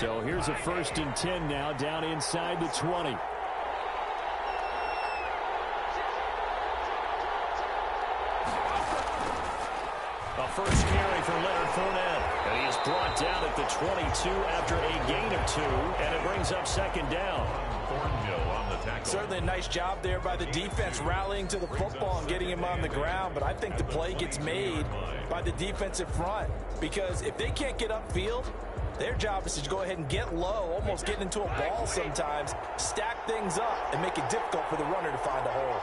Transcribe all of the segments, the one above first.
So here's a 1st and 10 now, down inside the 20. A first carry for Leonard Fournette. And he is brought down at the 22 after a gain of 2, and it brings up 2nd down. On the tackle. Certainly a nice job there by the defense rallying to the football and getting him on the ground, but I think the play gets made by the defensive front because if they can't get upfield, their job is to go ahead and get low, almost get into a ball sometimes, stack things up, and make it difficult for the runner to find a hole.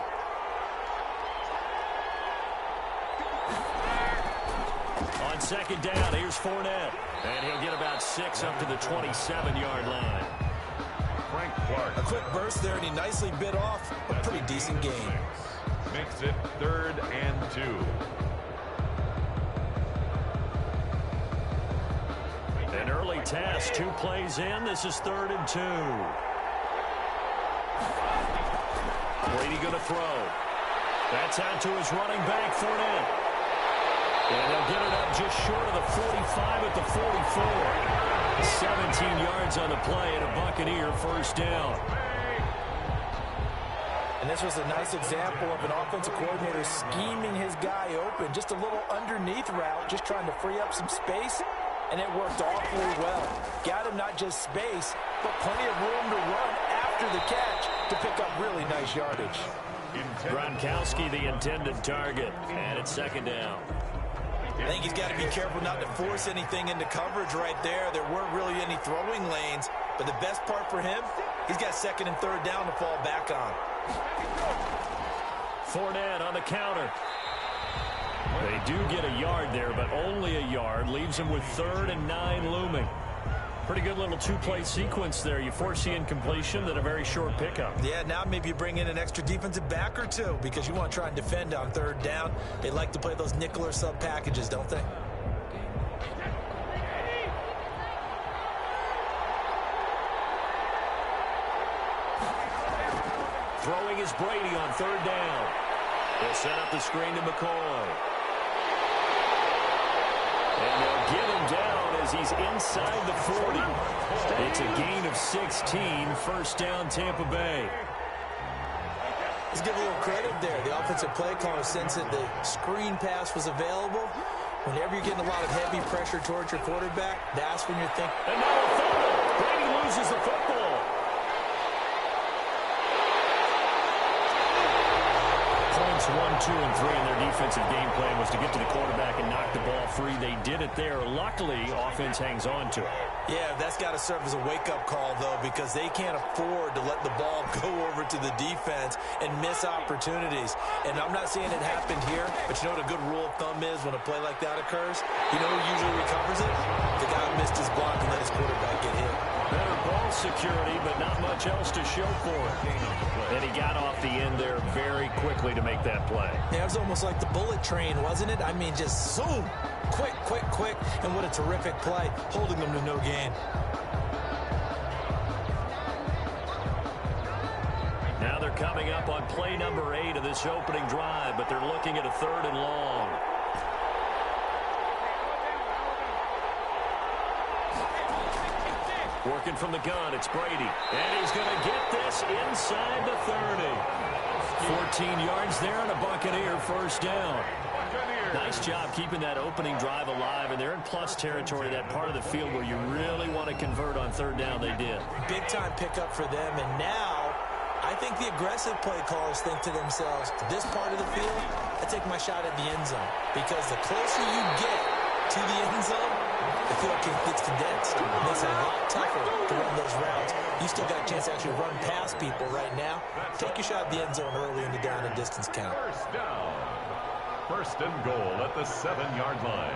On 2nd down, here's Fournette. And he'll get about 6 up to the 27-yard line. Frank Clark. A quick burst there, and he nicely bit off a pretty decent gain. Makes it 3rd and 2. An early task, 2 plays in. This is 3rd and 2. Brady going to throw. That's out to his running back, Fournette. And they'll get it up just short of the 45 at the 44. 17 yards on the play and a Buccaneer 1st down. And this was a nice example of an offensive coordinator scheming his guy open. Just a little underneath route, just trying to free up some space, and it worked awfully well. Got him not just space, but plenty of room to run after the catch to pick up really nice yardage. Gronkowski, the intended target, and it's 2nd down. I think he's got to be careful not to force anything into coverage right there. There weren't really any throwing lanes, but the best part for him, he's got 2nd and 3rd down to fall back on. Fournette on the counter. They do get a yard there, but only a yard. Leaves him with 3rd and 9 looming. Pretty good little 2-play sequence there. You force the incompletion, then a very short pickup. Yeah, now maybe you bring in an extra defensive back or 2 because you want to try and defend on 3rd down. They like to play those nickel or sub packages, don't they? Throwing is Brady on 3rd down. They'll set up the screen to McCoy. And they'll get him down as he's inside the 40. It's a gain of 16, 1st down Tampa Bay. Let's give a little credit there. The offensive play caller sensed that the screen pass was available. Whenever you're getting a lot of heavy pressure towards your quarterback, that's when you're thinking. And now a fumble. Brady loses the football. Points 1, 2, and 3 in their defensive game plan was to get to the quarterback and knock the ball free. They did it there. Luckily, offense hangs on to it. Yeah, that's got to serve as a wake-up call, though, because they can't afford to let the ball go over to the defense and miss opportunities. And I'm not saying it happened here, but you know what a good rule of thumb is when a play like that occurs? You know who usually recovers it? The guy who missed his block and let his quarterback get hit. Better ball security, but not much else to show for it. And he got off the end there very quickly to make that play. Yeah, it was almost like the bullet train, wasn't it? I mean, just zoom. Quick, quick, quick. And what a terrific play, holding them to no gain. Now they're coming up on play number 8 of this opening drive, but they're looking at a 3rd and long. Working from the gun, it's Brady. And he's going to get this inside the 30. 14 yards there and a Buccaneer 1st down. Nice job keeping that opening drive alive, and they're in plus territory, that part of the field where you really want to convert on 3rd down. They did. Big-time pickup for them, and now I think the aggressive play callers think to themselves, this part of the field, I take my shot at the end zone, because the closer you get to the end zone, the field gets condensed. It makes it a lot tougher to run those routes. You still got a chance to actually run past people right now. Take your shot at the end zone early in the down and distance count. 1st down. 1st and goal at the 7-yard line.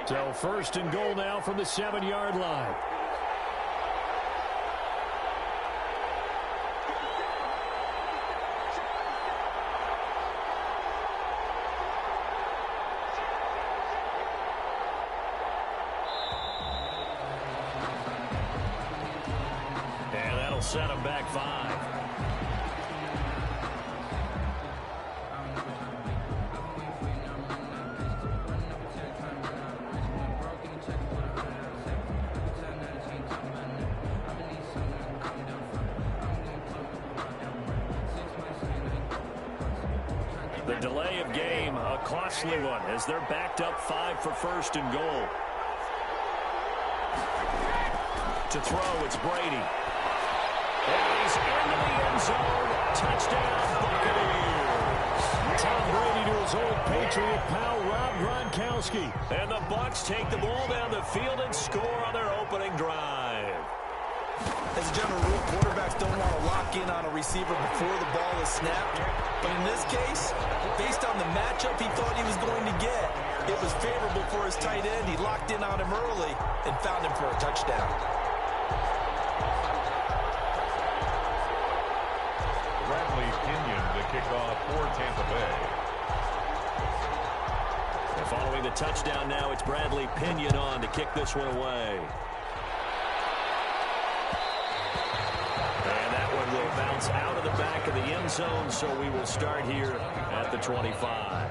So 1st and goal now from the 7-yard line. And that'll set them back 5. The delay of game, a costly one, as they're backed up 5 for first and goal. To throw, it's Brady. And he's into the end zone. Touchdown, Buccaneers. Tom Brady to his old Patriot pal, Rob Gronkowski. And the Bucs take the ball down the field and score on their opening drive. As a general rule, quarterbacks don't want to lock in on a receiver before the ball is snapped. But in this case, based on the matchup he thought he was going to get, it was favorable for his tight end. He locked in on him early and found him for a touchdown. Bradley Pinion to kick off for Tampa Bay. And following the touchdown now, it's Bradley Pinion on to kick this one away. And that one will bounce out of the back of the end zone, so we will start here at the 25.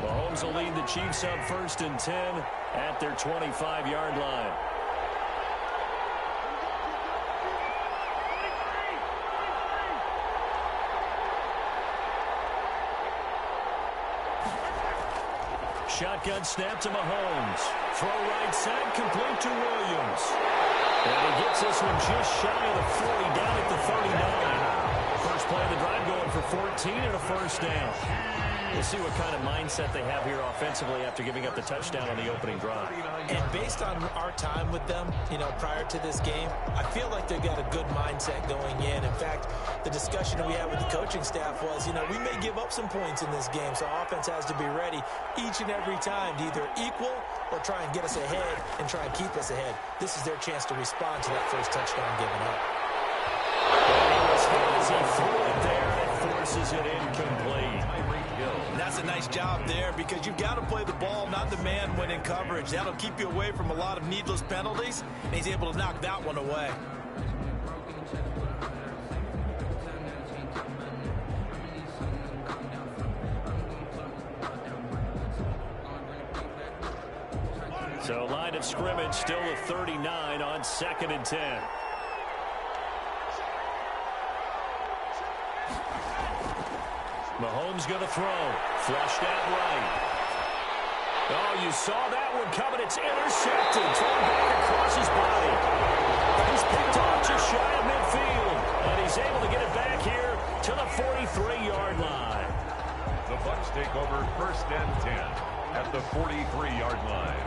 Mahomes will lead the Chiefs up 1st and 10 at their 25-yard line. Shotgun snap to Mahomes. Throw right side, complete to Williams. And he gets this one just shy of the 40, down at the 39. First play of the drive going for 14 and a first down. We'll see what kind of mindset they have here offensively after giving up the touchdown on the opening drive. And based on our time with them, prior to this game, I feel like they've got a good mindset going in. In fact, the discussion we had with the coaching staff was, we may give up some points in this game, so offense has to be ready each and every time to either equal or try and get us ahead and try and keep us ahead. This is their chance to respond to that first touchdown given up. As he threw it there, it forces it incomplete. And that's a nice job there because you've got to play the ball, not the man when in coverage. That'll keep you away from a lot of needless penalties, and he's able to knock that one away. So line of scrimmage still a 39 on 2nd and 10. Mahomes going to throw. Flushed out right. Oh, you saw that one coming. It's intercepted. Thrown back across his body. He's picked off just shy of midfield. And he's able to get it back here to the 43-yard line. The Bucs take over 1st and 10 at the 43-yard line.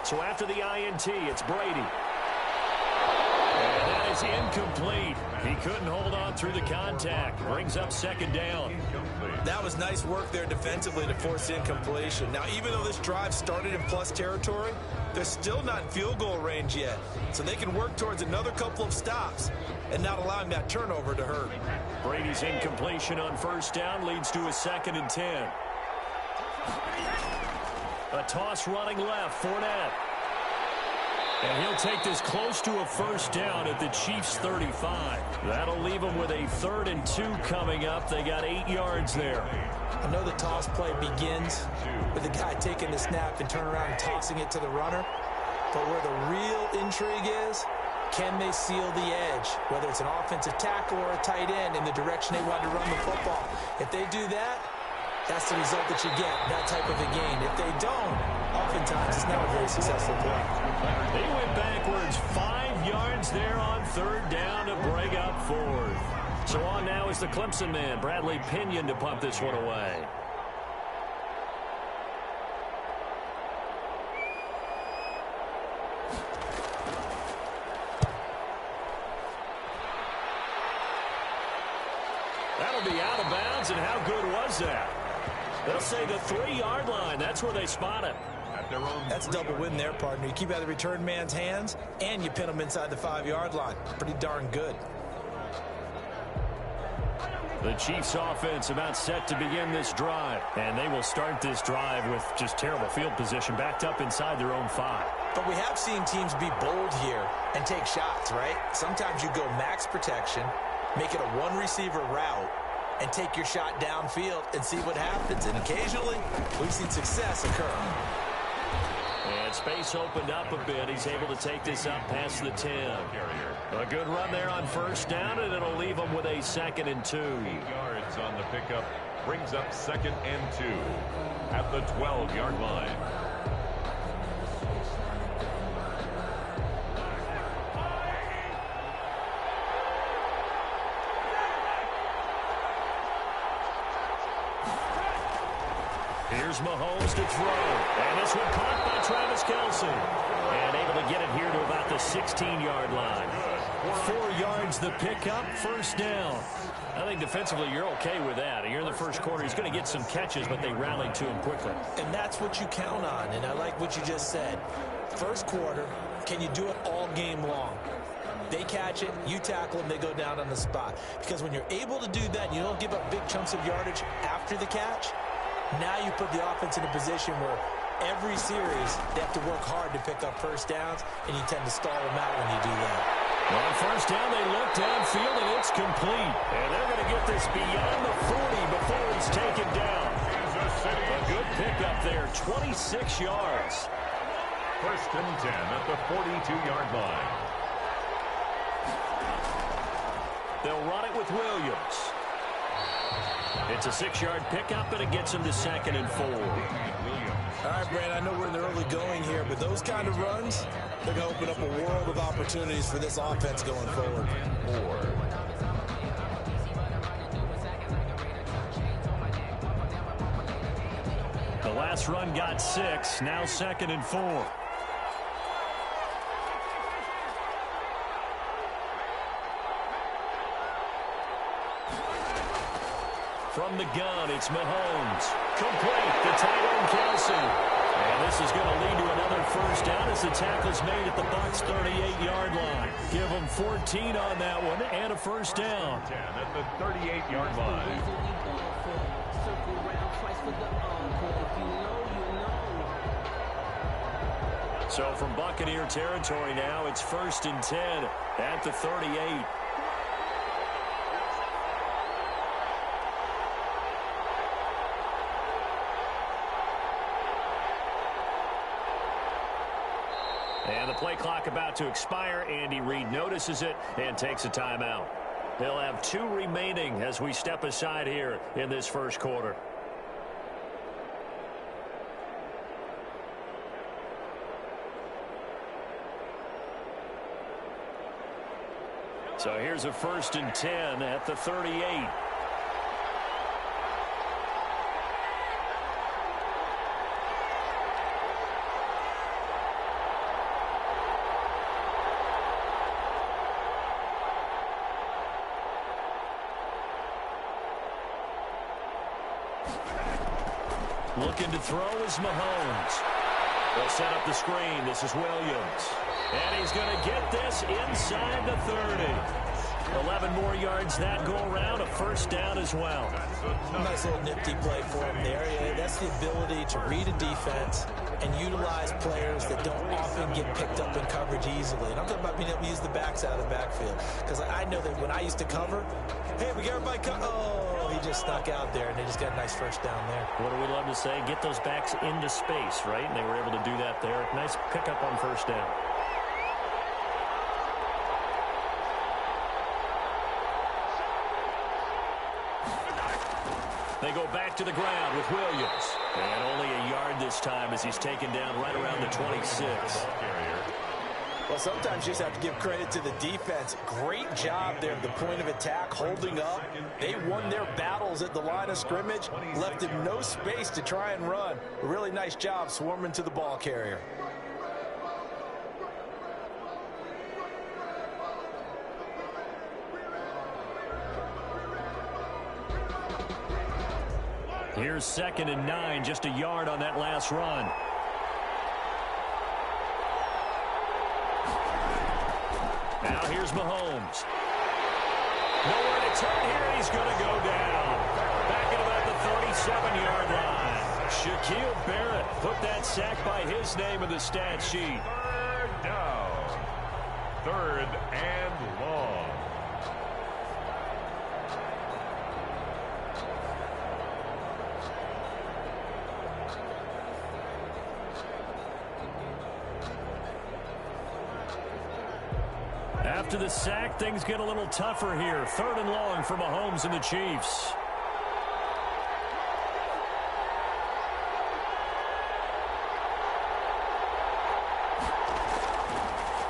So after the INT, it's Brady. And that is incomplete. He couldn't hold on through the contact. Brings up 2nd down. That was nice work there defensively to force incompletion. Now, even though this drive started in plus territory, they're still not in field goal range yet. So they can work towards another couple of stops and not allowing that turnover to hurt. Brady's incompletion on 1st down leads to a 2nd and 10. A toss running left, Fournette. And he'll take this close to a 1st down at the Chiefs' 35. That'll leave them with a 3rd and 2 coming up. They got 8 yards there. I know the toss play begins with the guy taking the snap and turning around and tossing it to the runner. But where the real intrigue is, can they seal the edge? Whether it's an offensive tackle or a tight end in the direction they want to run the football. If they do that, that's the result that you get, that type of a game. If they don't, oftentimes it's not a very successful play. They went backwards 5 yards there on 3rd down to break up 4th. So on now is the Clemson man, Bradley Pinion, to pump this one away. That'll be out of bounds, and how good was that? They'll say the 3-yard line. That's where they spot him. That's a double win there, partner. You keep out of the return man's hands, and you pin him inside the 5-yard line. Pretty darn good. The Chiefs offense about set to begin this drive. And they will start this drive with just terrible field position, backed up inside their own 5. But we have seen teams be bold here and take shots, right? Sometimes you go max protection, make it a one-receiver route, and take your shot downfield and see what happens. And occasionally, we've seen success occur. And space opened up a bit. He's able to take this up past the 10. A good run there on first down, and it'll leave him with a 2nd and 2. 8 yards on the pickup. Brings up 2nd and 2 at the 12-yard line. Here's Mahomes to throw. And this one caught by Travis Kelce. And able to get it here to about the 16-yard line. 4 yards the pickup, first down. I think defensively you're okay with that. Here in the first quarter, he's going to get some catches, but they rallied to him quickly. And that's what you count on, and I like what you just said. First quarter, can you do it all game long? They catch it, you tackle them, they go down on the spot. Because when you're able to do that, you don't give up big chunks of yardage after the catch. Now you put the offense in a position where every series they have to work hard to pick up first downs, and you tend to stall them out when you do that. On first down, they look downfield, and it's complete. And they're going to get this beyond the 40 before he's taken down. A good pickup there, 26 yards. 1st and 10 at the 42-yard line. They'll run it with Williams. It's a 6-yard pickup, and it gets him to 2nd and 4. All right, Brad, I know we're in the early going here, but those kind of runs, they're going to open up a world of opportunities for this offense going forward. 4. The last run got 6, now 2nd and 4. From the gun, it's Mahomes. Complete, the tight end Kelce. And this is going to lead to another first down as the tackle's made at the Bucs' 38-yard line. Give them 14 on that one and a first down. 10 at the 38-yard line. So from Buccaneer territory now, it's 1st and 10 at the 38. And the play clock about to expire. Andy Reid notices it and takes a timeout. They'll have 2 remaining as we step aside here in this first quarter. So here's a 1st and 10 at the 38. Looking to throw is Mahomes. They'll set up the screen. This is Williams. And he's going to get this inside the 30. 11 more yards that go around. A first down as well. Nice little nifty play for him there. Yeah, that's the ability to read a defense and utilize players that don't often get picked up in coverage easily. And I'm talking about being able to use the backs out of the backfield. Because I know that when I used to cover, hey, we got everybody oh, he just snuck out there, and they just got a nice first down there. What do we love to say? Get those backs into space, right? And they were able to do that there. Nice pickup on first down. They go back to the ground with Williams. And only a yard this time as he's taken down right around the 26. Well, sometimes you just have to give credit to the defense. Great job there at the point of attack, holding up. They won their battles at the line of scrimmage, left him no space to try and run. A really nice job swarming to the ball carrier. Here's 2nd and 9, just a yard on that last run. Now here's Mahomes. Nowhere to return here. He's going to go down. Back at about the 37-yard line. Shaquille Barrett put that sack by his name in the stat sheet. Third down. Third and long. After the sack, things get a little tougher here. Third and long for Mahomes and the Chiefs.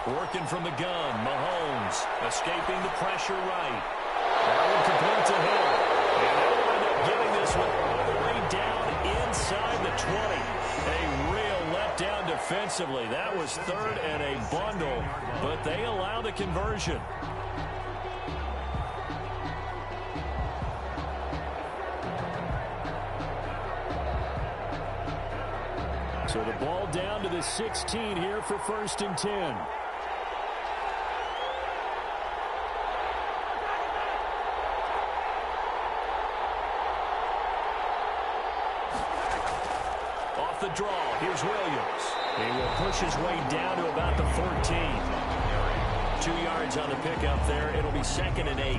Working from the gun, Mahomes escaping the pressure right. That one complete to him. And they'll end up getting this one all the way down inside the 20. A real letdown defensively. That was third and a bundle, but they allow the conversion. So the ball down to the 16 here for 1st and 10. Off the draw, here's Williams. He will push his way down to about the 14. 2 yards on the pickup there. It'll be 2nd and 8.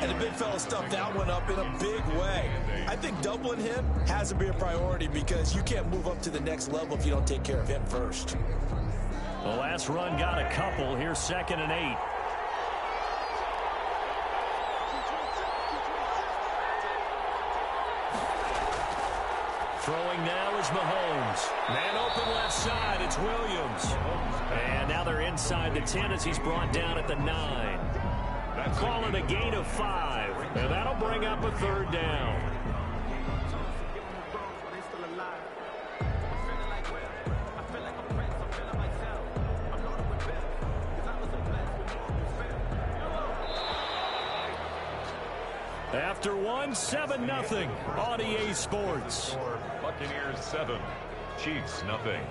And the big fella stuffed that one up in a big way. I think doubling him has to be a priority because you can't move up to the next level if you don't take care of him first. The last run got a couple. Here's 2nd and 8. Throwing now is Mahomes. Man open left side. It's Williams. And now they're inside the 10 as he's brought down at the 9. Calling a gain of 5. And that'll bring up a 3rd down. After one, 7-0 on EA Sports. Buccaneers 7, Chiefs nothing.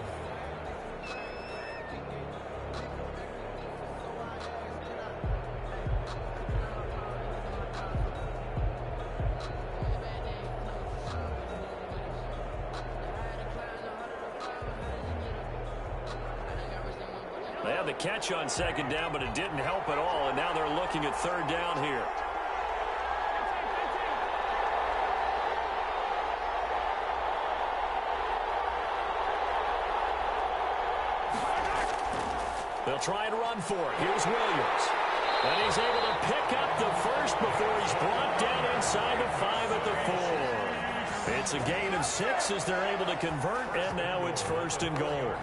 They had the catch on 2nd down, but it didn't help at all, and now they're looking at 3rd down here. They'll try and run for it. Here's Williams. And he's able to pick up the first before he's brought down inside the 5 at the 4. It's a gain of 6 as they're able to convert, and now it's 1st and goal.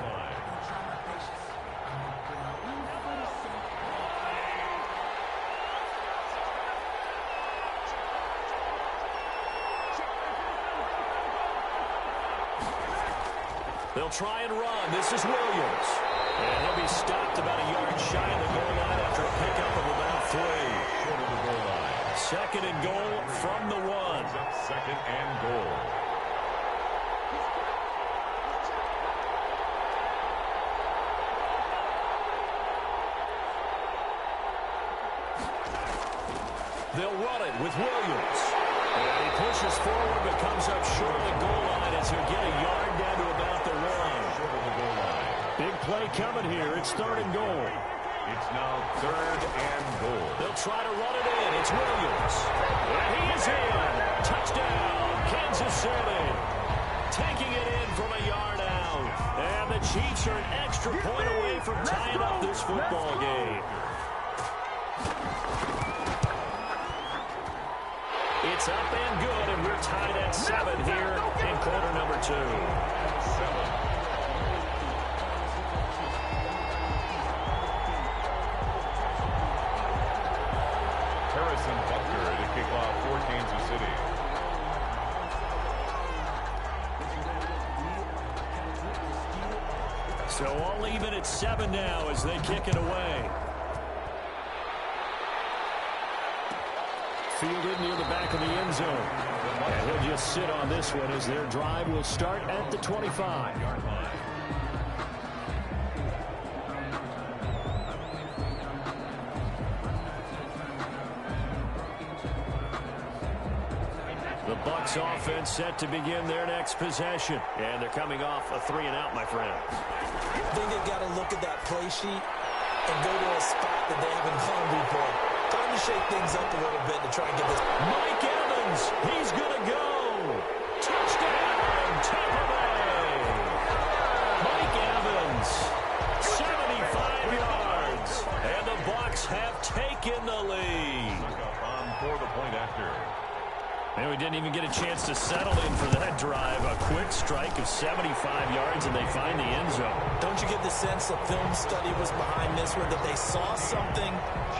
They'll try and run. This is Williams. And he'll be stopped about a yard shy of the goal line after a pickup of about 3. Short of the goal line. 2nd and goal from the 1. 2nd and goal. They'll run it with Williams. And he pushes forward but comes up short of the goal line as he'll get a yard down to about the 1. Short of the goal line. Big play coming here. It's 3rd and goal. It's now 3rd and goal. They'll try to run it in. It's Williams. And he is in. Touchdown, Kansas City. Taking it in from a yard out. And the Chiefs are an extra point away from tying up this football game. It's up and good, and we're tied at 7 here in quarter number 2. 7. Harrison Butker to kick off for Kansas City. So all even at 7 now as they kick it away. Fielded near the back of the end zone. And he'll just sit on this one as their drive will start at the 25. The Bucs offense set to begin their next possession. And they're coming off a 3-and-out, my friend. I think they've got to look at that play sheet and go to a spot that they haven't gone before. Time to shake things up a little bit to try and get this. Mike Evans, he's going to go. Touchdown, Tampa Bay. Mike Evans, 75 yards. And the Bucs have taken the lead. On for the point after. And we didn't even get a chance to settle in for that drive. A quick strike of 75 yards, and they find the end zone. Don't you get the sense the film study was behind this one, that they saw something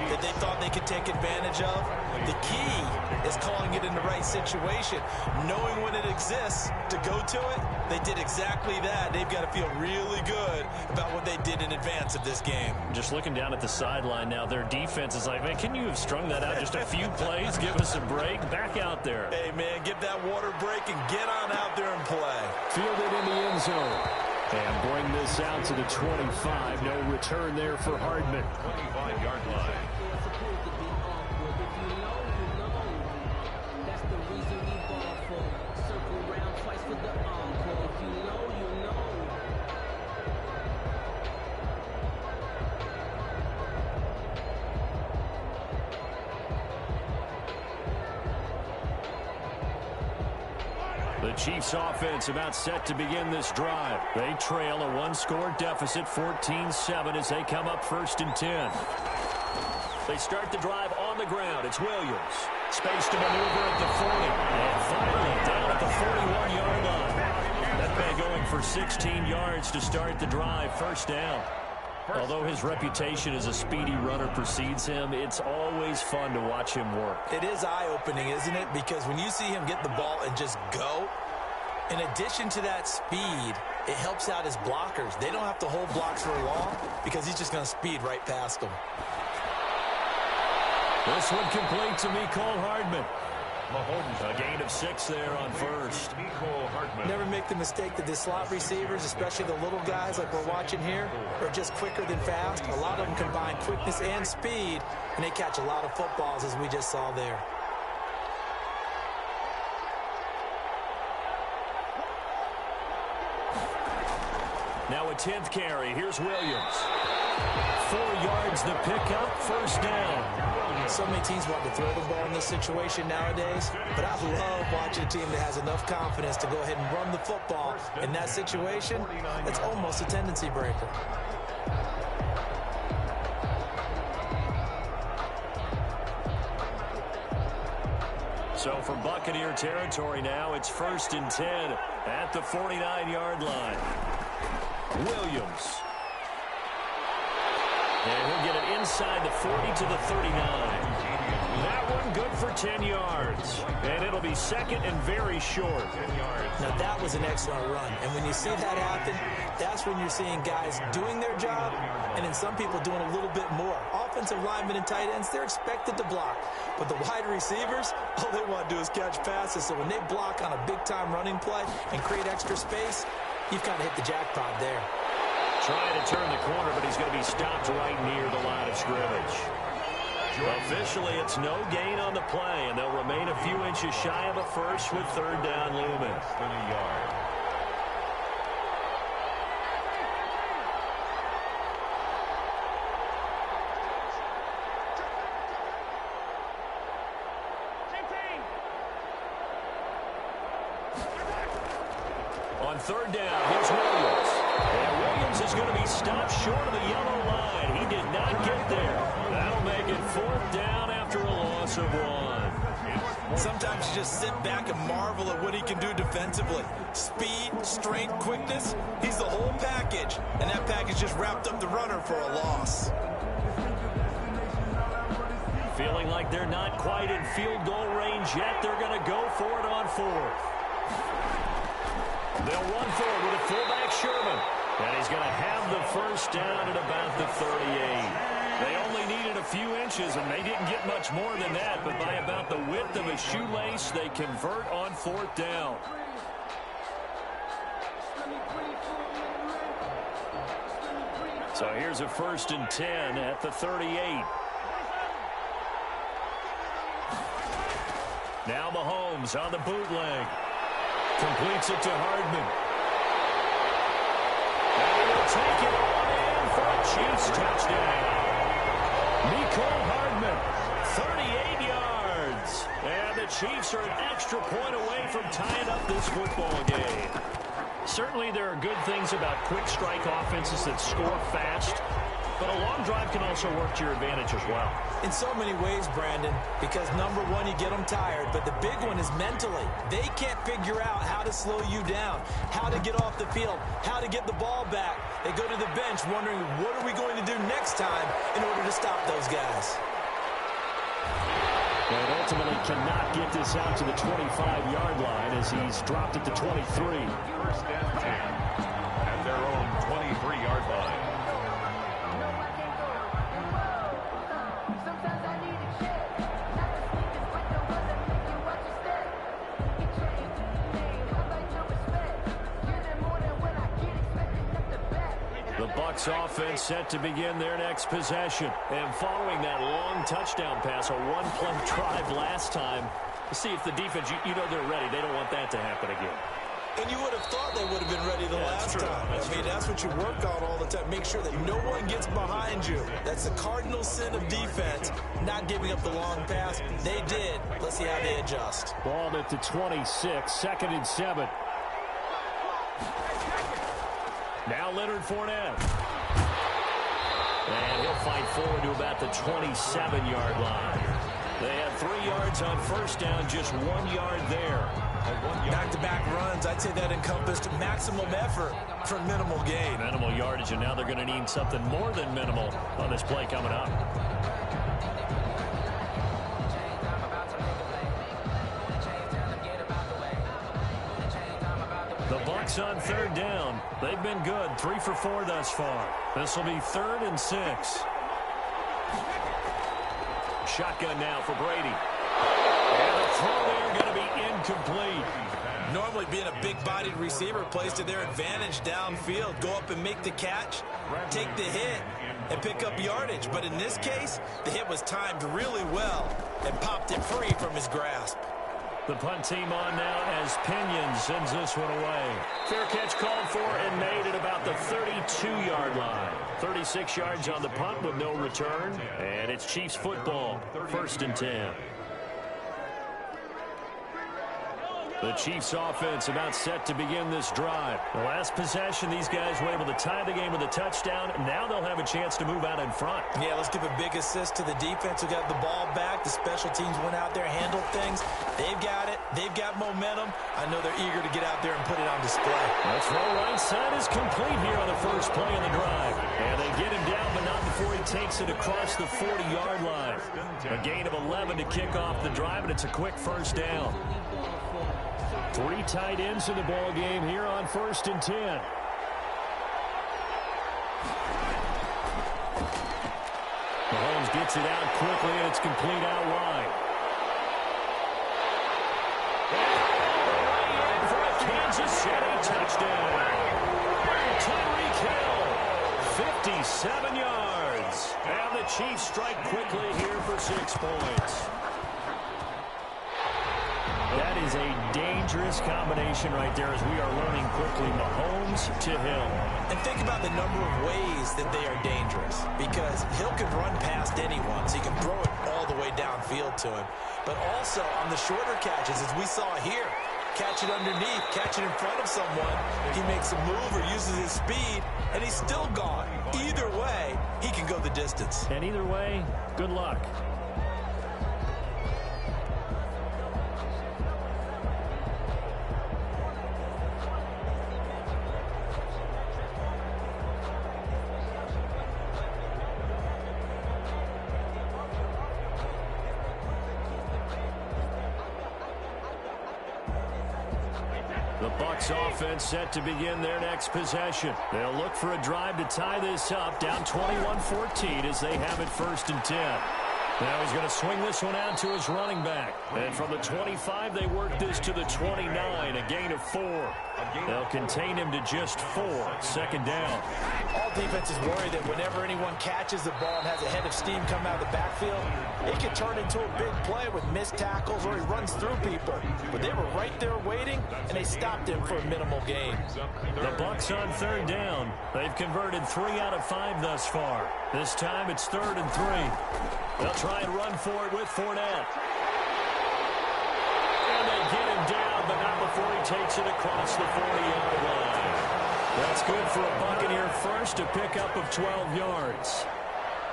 that they thought they could take advantage of? The key is calling it in the right situation. Knowing when it exists to go to it, they did exactly that. They've got to feel really good about what they did in advance of this game. Just looking down at the sideline now, their defense is like, man, can you have strung that out just a few plays? Give us a break. Back out there. Hey, man, give that water break and get on out there and play. Fielded in the end zone. And bring this out to the 25. No return there for Hardman. 25-yard line. The Chiefs offense about set to begin this drive. They trail a one-score deficit, 14-7, as they come up 1st and 10. They start the drive on the ground. It's Williams. Space to maneuver at the 40. And finally down at the 41-yard line. That man going for 16 yards to start the drive. 1st down. Although his reputation as a speedy runner precedes him, it's always fun to watch him work. It is eye-opening, isn't it? Because when you see him get the ball and just go, in addition to that speed, it helps out his blockers. They don't have to hold blocks for long because he's just going to speed right past them. This one complete to Mecole Hardman. A gain of 6 there on 1st. Never make the mistake that the slot receivers, especially the little guys like we're watching here, are just quicker than fast. A lot of them combine quickness and speed, and they catch a lot of footballs, as we just saw there. Now a 10th carry. Here's Williams. 4 yards the pickup, 1st down. So many teams want to throw the ball in this situation nowadays, but I love watching a team that has enough confidence to go ahead and run the football. In that situation, it's almost a tendency breaker. So for Buccaneer territory now, it's 1st and 10 at the 49-yard line. Williams. And he'll get it inside the 40 to the 39. That one good for 10 yards. And it'll be 2nd and very short. 10 yards. Now, that was an excellent run. And when you see that happen, that's when you're seeing guys doing their job and then some people doing a little bit more. Offensive linemen and tight ends, they're expected to block. But the wide receivers, all they want to do is catch passes. So when they block on a big-time running play and create extra space, you've kind of hit the jackpot there. Trying to turn the corner, but he's going to be stopped right near the line of scrimmage. Officially, it's no gain on the play, and they'll remain a few inches shy of a first with 3rd down looming. 30 yards. On 3rd down, here's Williams. And Williams is going to be stopped short of the yellow line. He did not get there. That'll make it 4th down after a loss of 1. Sometimes you just sit back and marvel at what he can do defensively. Speed, strength, quickness, he's the whole package. And that package just wrapped up the runner for a loss. Feeling like they're not quite in field goal range yet. They're going to go for it on 4th. They'll run forward with a fullback, Sherman. And he's going to have the 1st down at about the 38. They only needed a few inches, and they didn't get much more than that. But by about the width of a shoelace, they convert on 4th down. So here's a 1st and 10 at the 38. Now Mahomes on the bootleg. Completes it to Hardman. And he will take it on in for a Chiefs touchdown. Mecole Hardman, 38 yards. And the Chiefs are an extra point away from tying up this football game. Certainly there are good things about quick strike offenses that score fast, but a long drive can also work to your advantage as well. In so many ways, Brandon, because number one, you get them tired, but the big one is mentally. They can't figure out how to slow you down, how to get off the field, how to get the ball back. They go to the bench wondering, what are we going to do next time in order to stop those guys? And ultimately cannot get this out to the 25-yard line as he's dropped it to 23. First and 10 at their own 23-yard line. The Bucs offense set to begin their next possession. And following that long touchdown pass, a one-play drive last time, see if the defense, you know they're ready. They don't want that to happen again. And you would have thought they would have been ready the last time. That's what you work on all the time. Make sure that no one gets behind you. That's the cardinal sin of defense, not giving up the long pass. They did. Let's see how they adjust. Ball at the 26, 2nd and 7. Now Leonard Fournette. And he'll fight forward to about the 27-yard line. They had 3 yards on first down, just 1 yard there. Back-to-back runs, I'd say that encompassed maximum effort for minimal gain. Minimal yardage, and now they're going to need something more than minimal on this play coming up. The Bucs on 3rd down. They've been good, 3 for 4 thus far. This will be 3rd and 6. Shotgun now for Brady. And the throw there going to be incomplete. Normally being a big-bodied receiver plays to their advantage downfield. Go up and make the catch, take the hit, and pick up yardage. But in this case, the hit was timed really well and popped it free from his grasp. The punt team on now as Pinion sends this one away. Fair catch called for and made at about the 32-yard line. 36 yards on the punt with no return. And it's Chiefs football, 1st and 10. The Chiefs offense about set to begin this drive. The last possession, these guys were able to tie the game with a touchdown. Now they'll have a chance to move out in front. Yeah, let's give a big assist to the defense who got the ball back. The special teams went out there, handled things. They've got it. They've got momentum. I know they're eager to get out there and put it on display. That's right. Right side is complete here on the first play of the drive. And they get him down, but not before he takes it across the 40-yard line. A gain of 11 to kick off the drive, and it's a quick first down. 3 tight ends in the ball game here on 1st and 10. Mahomes gets it out quickly, and it's complete out wide. And for a Kansas City touchdown. Tyreek Hill, 57 yards. And the Chiefs strike quickly here for 6 points. That is a dangerous combination right there as we are learning quickly. Mahomes to Hill. And think about the number of ways that they are dangerous, because Hill can run past anyone, so you can throw it all the way downfield to him. But also on the shorter catches, as we saw here, catch it underneath, catch it in front of someone, he makes a move or uses his speed, and he's still gone. Either way, he can go the distance. And either way, good luck. The Bucs offense set to begin their next possession. They'll look for a drive to tie this up, down 21-14 as they have it 1st and 10. Now he's going to swing this one out to his running back. And from the 25, they work this to the 29, a gain of 4. They'll contain him to just 4. Second down. All defenses worry that whenever anyone catches the ball and has a head of steam come out of the backfield, it can turn into a big play with missed tackles or he runs through people. But they were right there waiting, and they stopped him for a minimal gain. The Bucs on third down. They've converted 3 out of 5 thus far. This time it's 3rd and 3. They'll try and run for it with Fournette. And they get him down, but not before he takes it across the 40-yard line. That's good for a Buccaneer first, a pickup of 12 yards.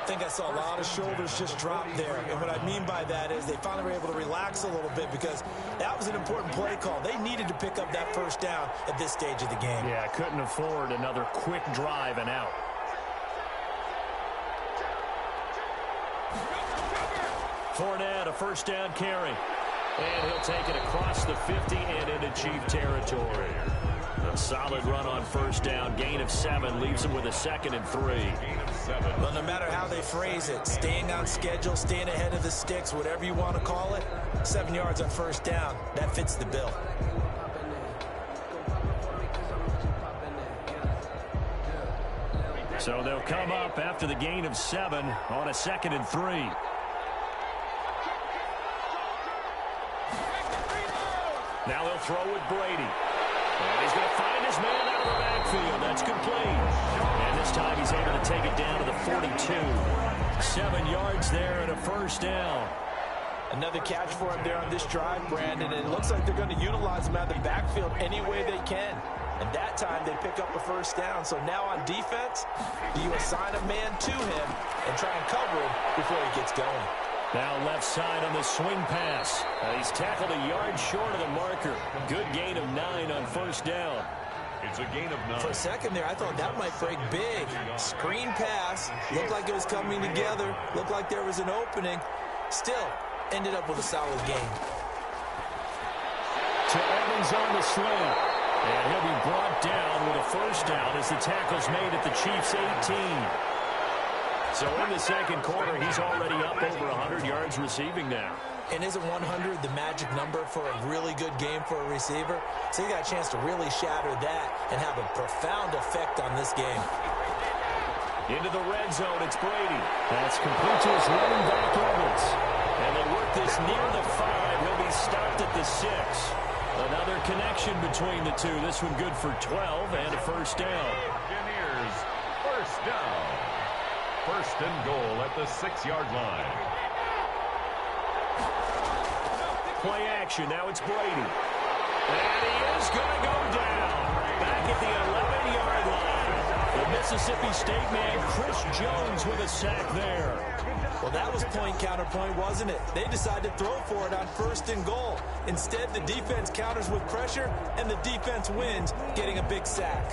I think I saw a lot of shoulders just drop there. And what I mean by that is they finally were able to relax a little bit because that was an important play call. They needed to pick up that first down at this stage of the game. Yeah, couldn't afford another quick drive and out. Fournette, a first down carry. And he'll take it across the 50 and into Chief territory. A solid run on first down. Gain of 7 leaves him with a 2nd and 3. Well, no matter how they phrase it, staying on schedule, staying ahead of the sticks, whatever you want to call it, 7 yards on first down, that fits the bill. So they'll come up after the gain of 7 on a 2nd and 3. Now they'll throw with Brady. And he's going to find his man out of the backfield. That's complete. And this time he's able to take it down to the 42. 7 yards there and a first down. Another catch for him there on this drive, Brandon. And it looks like they're going to utilize him out of the backfield any way they can. And that time they pick up a first down. So now on defense, do you assign a man to him and try and cover him before he gets going? Now left side on the swing pass. He's tackled a yard short of the marker. Good gain of 9 on first down. It's a gain of 9. For a second there, I thought that might break big. Screen pass. Looked like it was coming together. Looked like there was an opening. Still, ended up with a solid gain. To Evans on the sling. And he'll be brought down with a first down as the tackle's made at the Chiefs' 18. So in the second quarter, he's already up over 100 yards receiving now. And isn't 100 the magic number for a really good game for a receiver? So he got a chance to really shatter that and have a profound effect on this game. Into the red zone, it's Brady. That's complete to his running back, Evans. And they work this near the 5. He'll be stopped at the 6. Another connection between the two. This one good for 12 and a first down. Buccaneers, first down. First and goal at the 6-yard line. Play action. Now it's Brady. And he is going to go down. Back at the 11-yard line. The Mississippi State man, Chris Jones, with a sack there. Well, that was point counterpoint, wasn't it? They decided to throw for it on first and goal. Instead, the defense counters with pressure, and the defense wins, getting a big sack.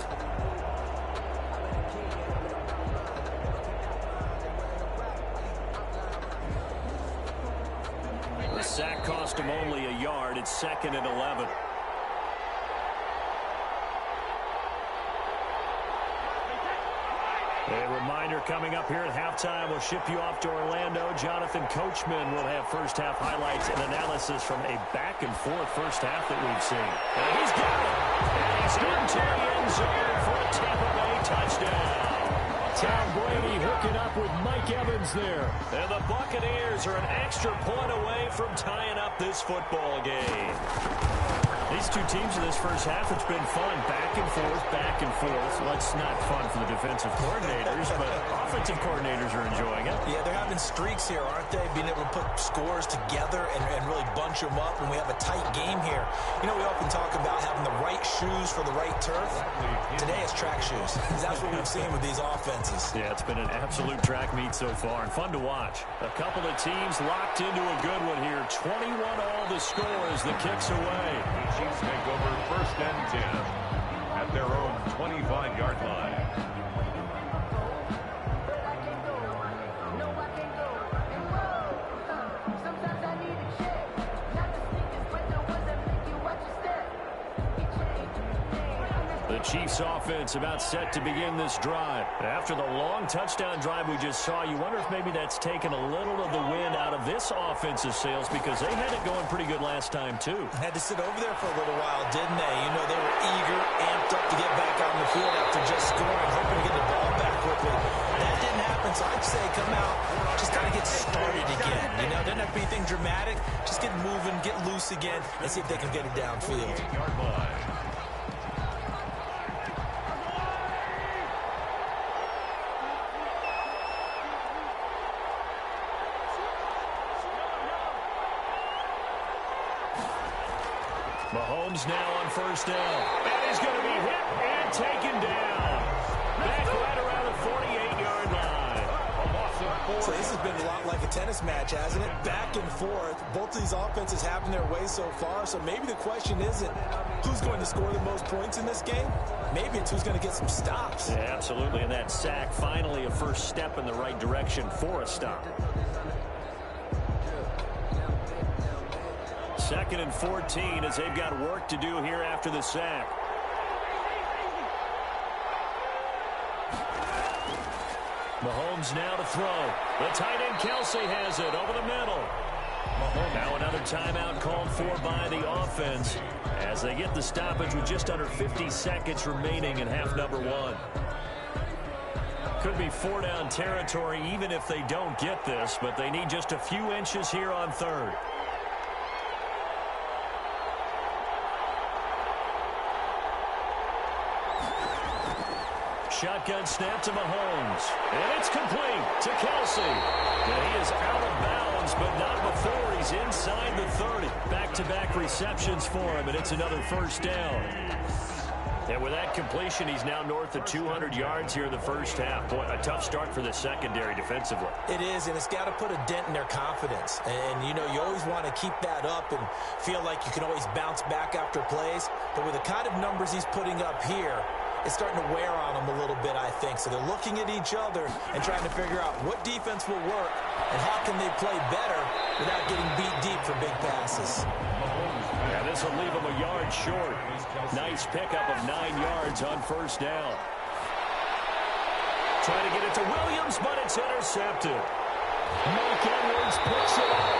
The sack cost him only a yard. It's 2nd and 11. A reminder coming up here at halftime. We'll ship you off to Orlando. Jonathan Coachman will have first-half highlights and analysis from a back-and-forth first half that we've seen. And he's got it. And he's into the end zone for a Tampa Bay touchdown. Tom Brady hooking up with Mike Evans there. And the Buccaneers are an extra point away from tying up this football game. These two teams in this first half, it's been fun. Back and forth, back and forth. Well, it's not fun for the defensive coordinators, but offensive coordinators are enjoying it. Yeah, they're having streaks here, aren't they? Being able to put scores together and really bunch them up when we have a tight game here. You know, we often talk about having the right shoes for the right turf. Today it's track shoes. That's what we've seen with these offenses. Yeah, it's been an absolute track meet so far and fun to watch. A couple of teams locked into a good one here. 21 all the score as the kick's away. Chiefs take over first and 10 at their own 25-yard line. The The Chiefs offense about set to begin this drive. After the long touchdown drive we just saw, you wonder if maybe that's taken a little of the wind out of this offensive sails because they had it going pretty good last time too. Had to sit over there for a little while, didn't they? You know, they were eager, amped up to get back out on the field after just scoring, hoping to get the ball back quickly. That didn't happen, so I'd say come out, just kind of get started again. You know, doesn't have to be anything dramatic. Just get moving, get loose again, and see if they can get it downfield. Mahomes now on first down. And he's going to be hit and taken down. Back right around the 48-yard line. So this has been a lot like a tennis match, hasn't it? Back and forth. Both of these offenses having their way so far. So maybe the question isn't who's going to score the most points in this game. Maybe it's who's going to get some stops. Yeah, absolutely. And that sack, finally a first step in the right direction for a stop. 2nd and 14 as they've got work to do here after the sack. Mahomes now to throw. The tight end Kelsey has it over the middle. Now another timeout called for by the offense as they get the stoppage with just under 50 seconds remaining in half number 1. Could be 4-down territory even if they don't get this, but they need just a few inches here on 3rd. Shotgun snap to Mahomes. And it's complete to Kelsey. And he is out of bounds, but not before he's inside the 30. Back-to-back receptions for him, and it's another first down. And with that completion, he's now north of 200 yards here in the first half. Boy, a tough start for the secondary defensively. It is, and it's got to put a dent in their confidence. And, you know, you always want to keep that up and feel like you can always bounce back after plays. But with the kind of numbers he's putting up here, it's starting to wear on them a little bit, I think. So they're looking at each other and trying to figure out what defense will work and how can they play better without getting beat deep for big passes. Yeah, this will leave them a yard short. Nice pickup of 9 yards on first down. Trying to get it to Williams, but it's intercepted. Mike Edwards picks it up.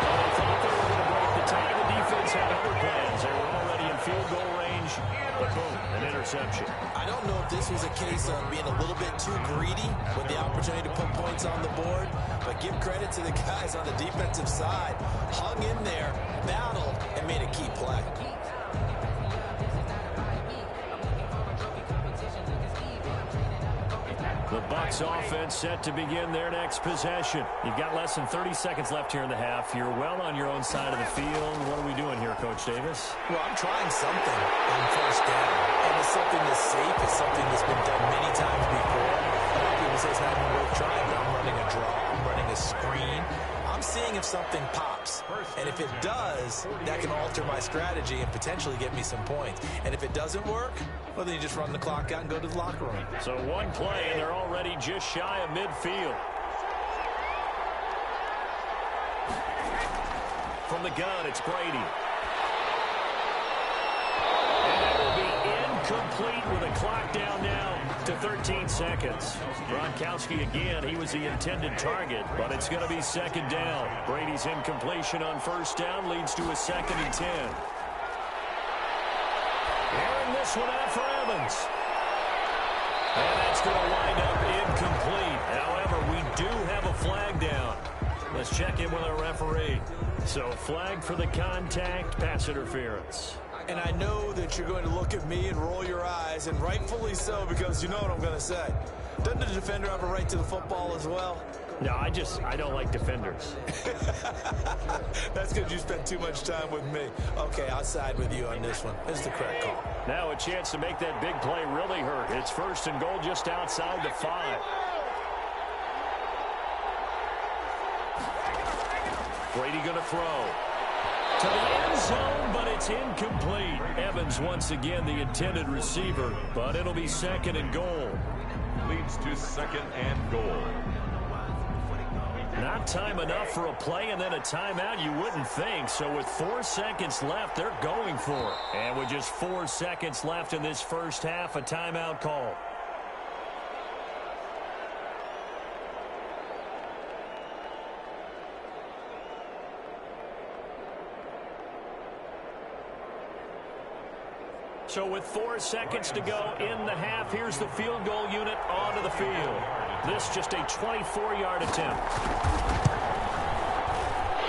They thought they were going to break the tie. The defense had other plans. They were already in field goal range, but boom, an interception. I don't know if this was a case of being a little bit too greedy with the opportunity to put points on the board, but give credit to the guys on the defensive side. Hung in there, battled, and made a key play. The Bucs offense set to begin their next possession. You've got less than 30 seconds left here in the half. You're well on your own side of the field. What are we doing here, Coach Davis? Well, I'm trying something on first down. And it's something that's safe. It's something that's been done many times before. A lot of people say it's not even worth trying, but I'm running a draw. I'm running a screen. I'm seeing if something pops. And if it does, that can alter my strategy and potentially get me some points. And if it doesn't work, well, then you just run the clock out and go to the locker room. So one play, and they're already just shy of midfield. From the gun, it's Brady. And that will be incomplete with a clock down now to 13 seconds. Gronkowski again, he was the intended target, but it's going to be 2nd down. Brady's incompletion on first down leads to a 2nd and 10. Airing this one out for Evans. And that's going to wind up incomplete. However, we do have a flag down. Let's check in with our referee. So flag for the contact, pass interference. And I know that you're going to look at me and roll your eyes, and rightfully so, because you know what I'm going to say. Doesn't the defender have a right to the football as well? No, I don't like defenders. That's because you spent too much time with me. Okay, I'll side with you on this one. This is the correct call. Now a chance to make that big play really hurt. It's 1st and goal just outside the 5. Brady going to throw. To the end zone, but it's incomplete. Evans once again the intended receiver, but it'll be 2nd and goal. Leads to 2nd and goal. Not time enough for a play and then a timeout, you wouldn't think. So with 4 seconds left, they're going for it. And with just 4 seconds left in this first half, a timeout call. So with 4 seconds to go in the half, here's the field goal unit onto the field. This just a 24-yard attempt.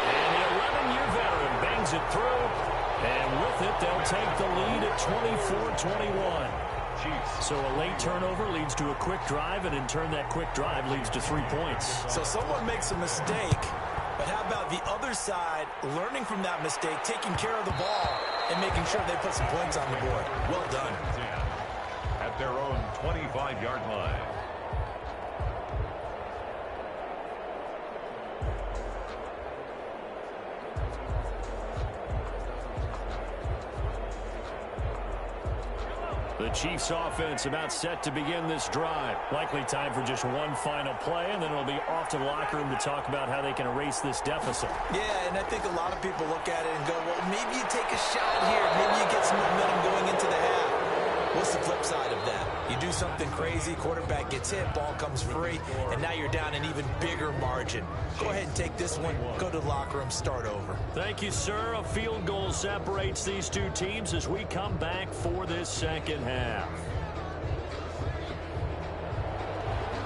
And the 11-year veteran bangs it through. And with it, they'll take the lead at 24-21. So a late turnover leads to a quick drive, and in turn that quick drive leads to 3 points. So someone makes a mistake, but how about the other side learning from that mistake, taking care of the ball, and making sure they put some points on the board? Well done. At their own 25-yard line. The Chiefs offense about set to begin this drive. Likely time for just one final play, and then it'll be off to the locker room to talk about how they can erase this deficit. Yeah, and I think a lot of people look at it and go, well, maybe you take a shot here. Maybe you get some momentum going into the half. What's the flip side of that? You do something crazy, quarterback gets hit, ball comes free, and now you're down an even bigger margin. Go ahead and take this one, go to the locker room, start over. Thank you, sir. A field goal separates these two teams as we come back for this second half.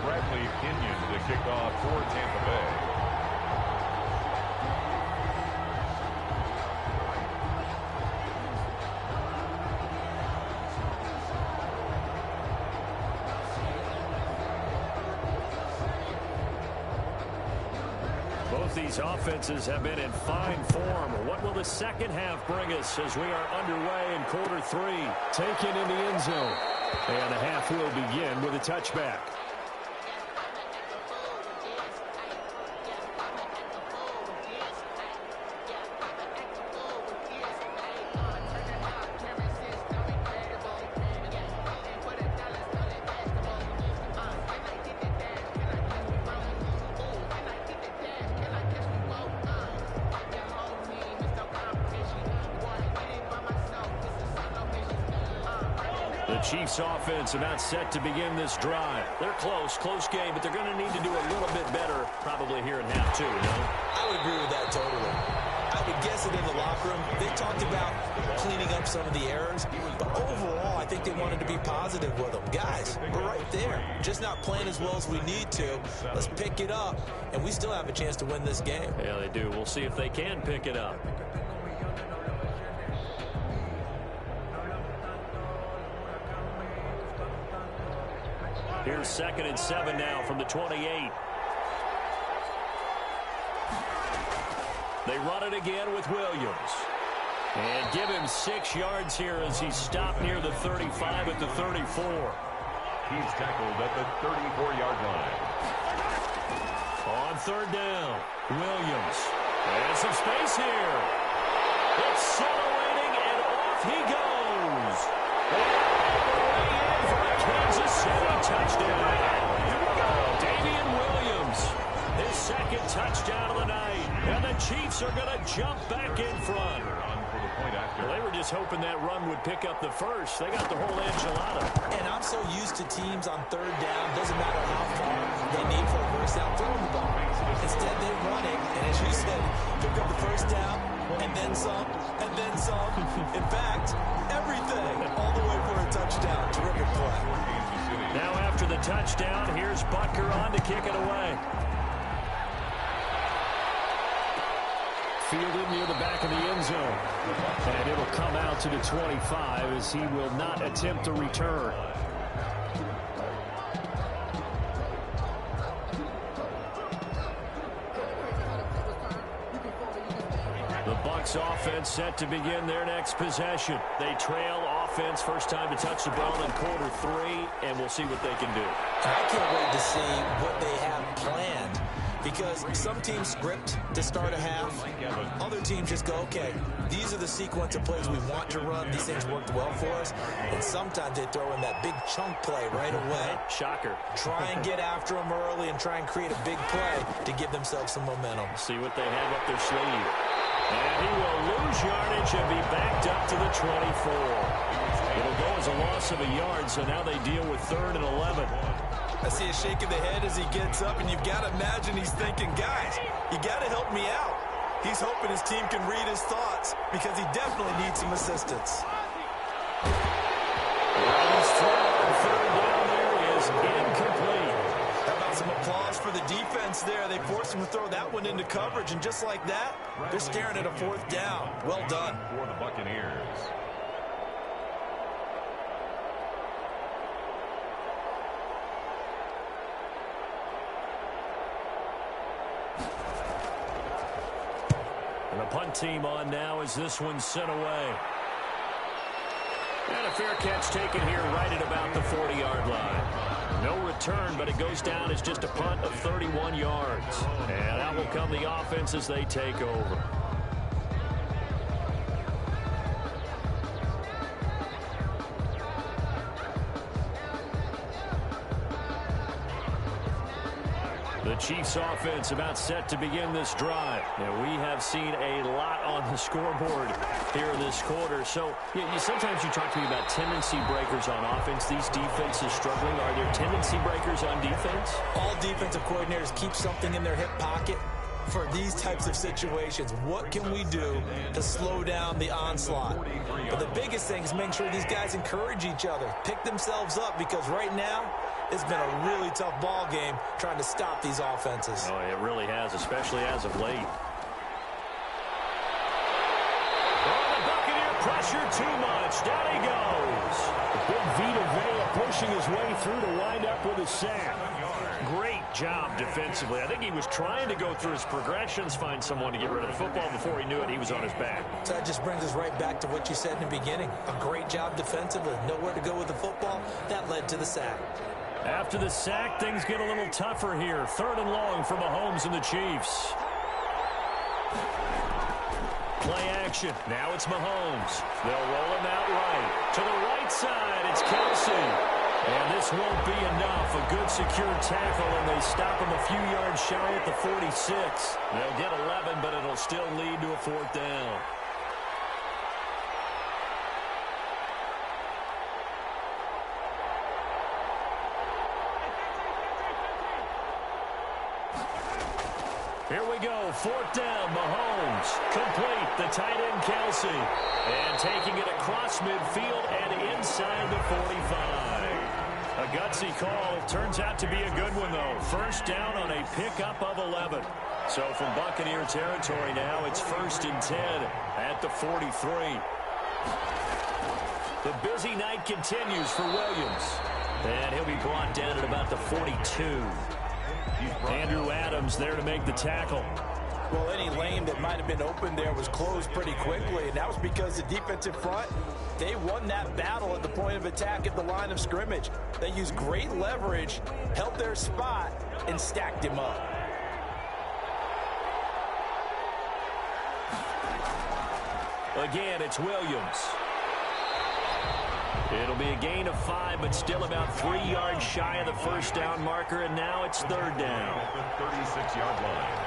Bradley Pinion to kick off for Tampa Bay. Both these offenses have been in fine form. What will the second half bring us as we are underway in quarter 3? Taken in the end zone. And the half will begin with a touchback. Chiefs offense about set to begin this drive. They're close game, but they're going to need to do a little bit better probably here in half 2, no? I would agree with that totally. I would guess it in the locker room. They talked about cleaning up some of the errors, but overall, I think they wanted to be positive with them. Guys, we're right there. Just not playing as well as we need to. Let's pick it up, and we still have a chance to win this game. Yeah, they do. We'll see if they can pick it up. Here's 2nd and 7 now from the 28. They run it again with Williams. And give him 6 yards here as he's stopped near the 35 at the 34. He's tackled at the 34-yard line. On 3rd down, Williams. And some space here. Accelerating, and off he goes. Kansas City touchdown. Damian Williams, his 2nd touchdown of the night. And the Chiefs are going to jump back in front. Well, they were just hoping that run would pick up the first. They got the whole enchilada. And I'm so used to teams on 3rd down, doesn't matter how far they need for a first down, throwing the ball. Instead, they run it, and as you said, pick up the first down, and then some, and then some. In fact, everything, all the way for a touchdown. Terrific play. Now after the touchdown, here's Butker on to kick it away. Fielded near the back of the end zone. And it'll come out to the 25 as he will not attempt to return. The Bucs offense set to begin their next possession. They trail offense, first time to touch the ball in quarter 3, and we'll see what they can do. I can't wait to see what they have planned because some teams script to start a half. Other teams just go, okay, these are the sequence of plays we want to run. These things worked well for us. And sometimes they throw in that big chunk play right away. Shocker. Try and get after them early and try and create a big play to give themselves some momentum. See what they have up their sleeve. And he will lose yardage and be backed up to the 24. It'll go as a loss of a yard, so now they deal with 3rd and 11. I see a shake of the head as he gets up, and you've got to imagine he's thinking, guys, you got to help me out. He's hoping his team can read his thoughts because he definitely needs some assistance. His throw on 3rd down there is incomplete. How about some applause for the defense there? They forced him to throw that one into coverage, and just like that, they're staring at a 4th down. Well done. For the Buccaneers. And the punt team on now as this one's sent away. And a fair catch taken here right at about the 40-yard line. No return, but it goes down as just a punt of 31 yards. And out will come the offense as they take over. The Chiefs offense about set to begin this drive. And we have seen a lot on the scoreboard here in this quarter. So sometimes you talk to me about tendency breakers on offense. These defenses struggling. Are there tendency breakers on defense? All defensive coordinators keep something in their hip pocket for these types of situations. What can we do to slow down the onslaught? But the biggest thing is making sure these guys encourage each other, pick themselves up, because right now it's been a really tough ball game trying to stop these offenses. Oh, it really has, especially as of late. Oh, the Buccaneer pressure too much. Down he goes. Big Vita Vea pushing his way through to wind up with a sack. Great job defensively. I think he was trying to go through his progressions, find someone to get rid of the football. Before he knew it, he was on his back. So that just brings us right back to what you said in the beginning. A great job defensively. Nowhere to go with the football. That led to the sack. After the sack, things get a little tougher here. 3rd and long for Mahomes and the Chiefs. Play action. Now it's Mahomes. They'll roll him out right. To the right side, it's Kelsey. And this won't be enough. A good secure tackle, and they stop him a few yards shy at the 46. They'll get 11, but it'll still lead to a 4th down. Here we go, 4th down, Mahomes. Complete, the tight end, Kelsey. And taking it across midfield and inside the 45. A gutsy call. Turns out to be a good one, though. 1st down on a pickup of 11. So from Buccaneer territory now, it's 1st and 10 at the 43. The busy night continues for Williams. And he'll be brought down at about the 42. Andrew Adams there to make the tackle. Well, any lane that might have been open there was closed pretty quickly, and that was because the defensive front, they won that battle at the point of attack at the line of scrimmage. They used great leverage, held their spot, and stacked him up. Again, it's Williams. It'll be a gain of 5, but still about 3 yards shy of the 1st down marker, and now it's 3rd down. At the 36-yard line.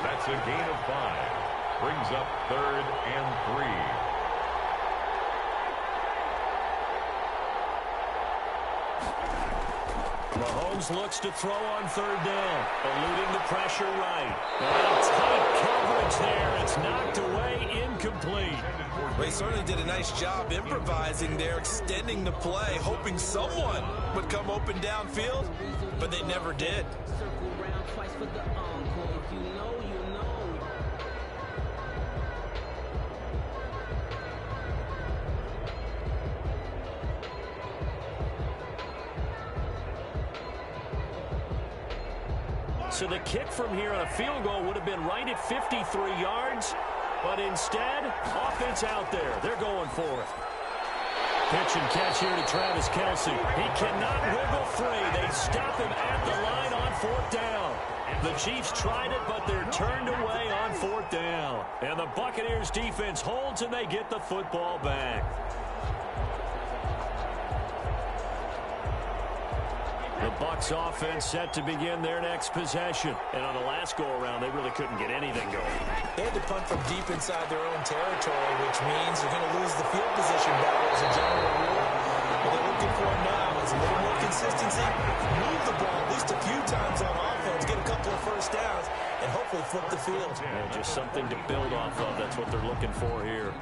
That's a gain of 5. Brings up 3rd and 3. Mahomes looks to throw on 3rd down, eluding the pressure right. And tight coverage there. It's knocked away, incomplete. They certainly did a nice job improvising there, extending the play, hoping someone would come open downfield, but they never did. So the kick from here on a field goal would have been right at 53 yards. But instead, offense out there. They're going for it. Pitch and catch here to Travis Kelsey. He cannot wiggle free. They stop him at the line on 4th down. The Chiefs tried it, but they're turned away on 4th down. And the Buccaneers defense holds, and they get the football back. The Bucs offense set to begin their next possession. And on the last go-around, they really couldn't get anything going. They had to punt from deep inside their own territory, which means you're going to lose the field position battle as a general rule. What they're looking for now is a little more consistency. Move the ball at least a few times on offense, get a couple of first downs, and hopefully flip the field. Yeah, just something to build off of. That's what they're looking for here.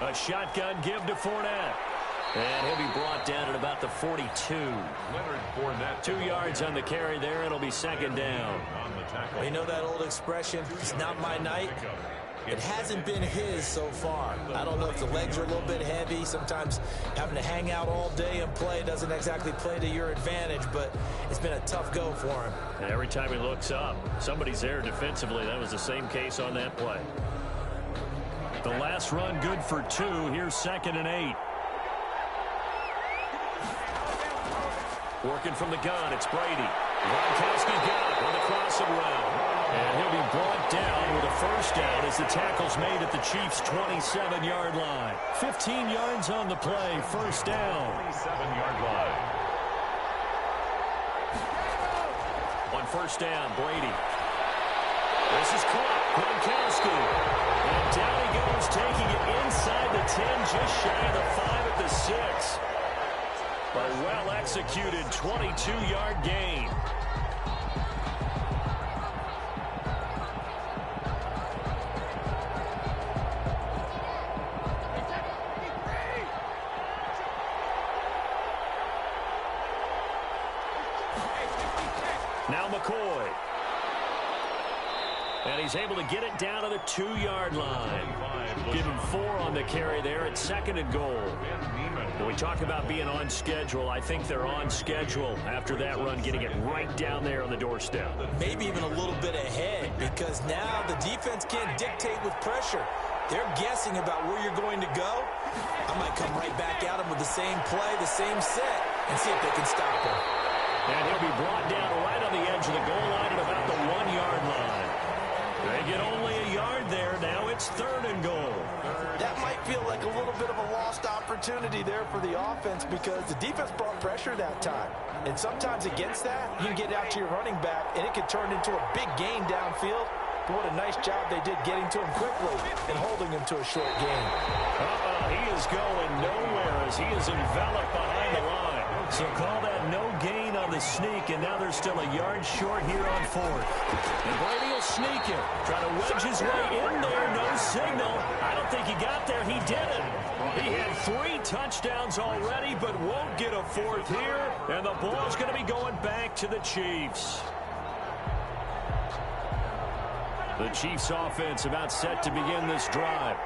A shotgun give to Fournette. And he'll be brought down at about the 42. Leonard Fournette. 2 yards on the carry there. It'll be 2nd down. You know that old expression, it's not my night? It hasn't been his so far. I don't know if the legs are a little bit heavy. Sometimes having to hang out all day and play doesn't exactly play to your advantage, but it's been a tough go for him. And every time he looks up, somebody's there defensively. That was the same case on that play. The last run good for 2. Here's 2nd and 8. Working from the gun, it's Brady. Gronkowski got it with a crossing route. And he'll be brought down with a first down as the tackle's made at the Chiefs' 27-yard line. 15 yards on the play, first down. 27-yard line. On first down, Brady. This is caught. Gronkowski. And down he goes, taking it inside the 10, just shy of the 5 at the 6. A well-executed 22-yard gain. Now McCoy. And he's able to get it down to the 2-yard line. Give him 4 on the carry there at 2nd and goal. When we talk about being on schedule, I think they're on schedule after that run, getting it right down there on the doorstep. Maybe even a little bit ahead, because now the defense can't dictate with pressure. They're guessing about where you're going to go. I might come right back at them with the same play, the same set, and see if they can stop him. And he'll be brought down right on the edge of the goal line at about the 1-yard line. They get only a yard there. Now it's 3rd and goal. That might feel like a little bit of a lost opportunity there for the offense because the defense brought pressure that time. And sometimes against that, you can get out to your running back, and it can turn into a big gain downfield. But what a nice job they did getting to him quickly and holding him to a short gain. He is going nowhere as he is enveloped behind the line. So call that no gain on the sneak, and now they're still a yard short here on 4th. And Brady will sneak it, try to wedge his way in there. No signal. I don't think he got there. He didn't. He had 3 touchdowns already, but won't get a 4th here. And the ball's going to be going back to the Chiefs. The Chiefs offense about set to begin this drive.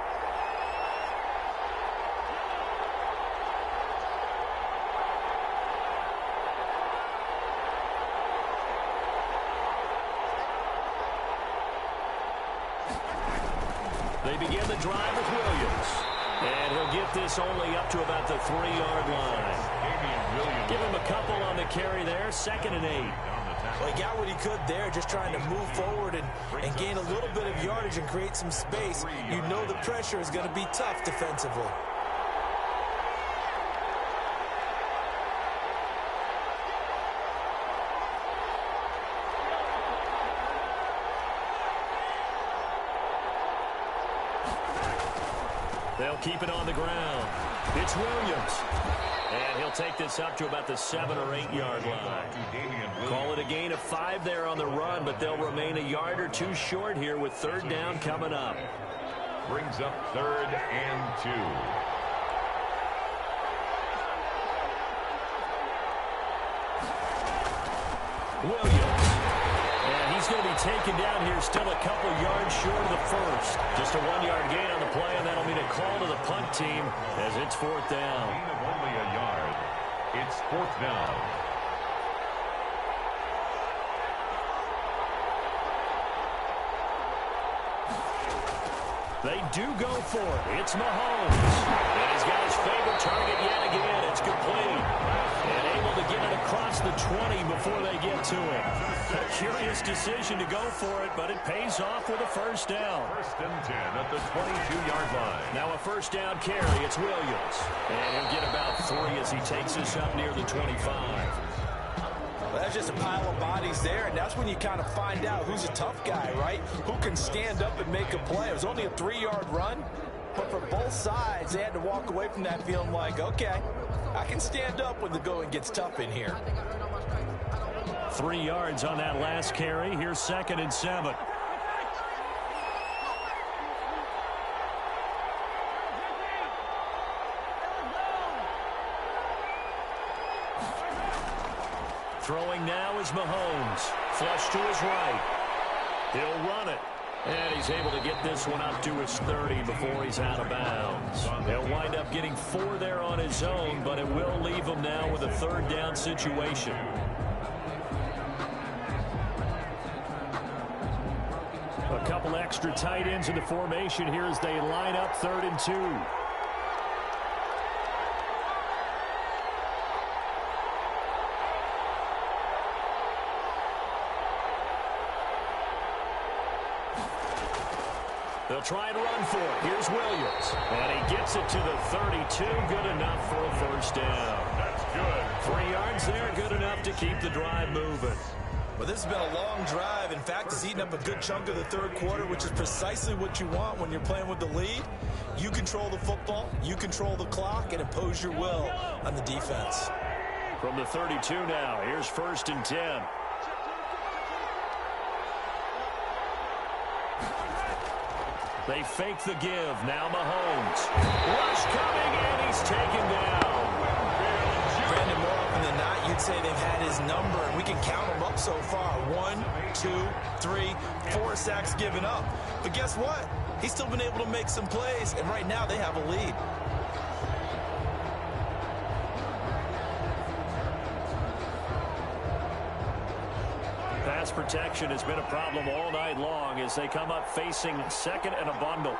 They begin the drive with Williams. And he'll get this only up to about the 3-yard line. Give him a couple on the carry there. 2nd and 8. Well, he got what he could there, just trying to move forward and gain a little bit of yardage and create some space. You know the pressure is going to be tough defensively. They'll keep it on the ground. It's Williams. And he'll take this up to about the 7 or 8-yard line. Call it a gain of 5 there on the run, but they'll remain a yard or 2 short here with 3rd down coming up. Brings up 3rd and 2. Williams. And he's going to be taken down here still a couple yards short of the first. Just a 1-yard gain on the play, and that'll mean a call to the punt team as it's 4th down. Gain of only a yard. It's 4th down. They do go for it. It's Mahomes. And he's got his favorite target yet again. It's complete. And able to get it across the 20 before they get to it. A curious decision to go for it, but it pays off with a first down. First and 10 at the 22-yard line. Now a first down carry. It's Williams. And he'll get about 3 as he takes us up near the 25. Well, that's just a pile of bodies there, and that's when you kind of find out who's a tough guy, right? Who can stand up and make a play. It was only a 3-yard run, but for both sides, they had to walk away from that feeling like, okay, I can stand up when the going gets tough in here. 3 yards on that last carry. Here's 2nd and 7. Throwing now is Mahomes. Flush to his right. He'll run it. And he's able to get this one up to his 30 before he's out of bounds. He'll wind up getting 4 there on his own, but it will leave him now with a 3rd down situation. A couple extra tight ends in the formation here as they line up 3rd and 2. They'll try and run for it. Here's Williams. And he gets it to the 32. Good enough for a first down. That's good. 3 yards there. Good enough to keep the drive moving. Well, this has been a long drive. In fact, it's eaten up a good chunk of the 3rd quarter, which is precisely what you want when you're playing with the lead. You control the football, you control the clock, and impose your will on the defense. From the 32 now, here's 1st and 10. They fake the give. Now Mahomes. Rush coming, and he's taken down. Brandon, more often than not, you'd say they've had his number, and we can count them up so far. 1, 2, 3, 4 sacks given up. But guess what? He's still been able to make some plays, and right now they have a lead. Pass protection has been a problem all night long as they come up facing 2nd and a bundle.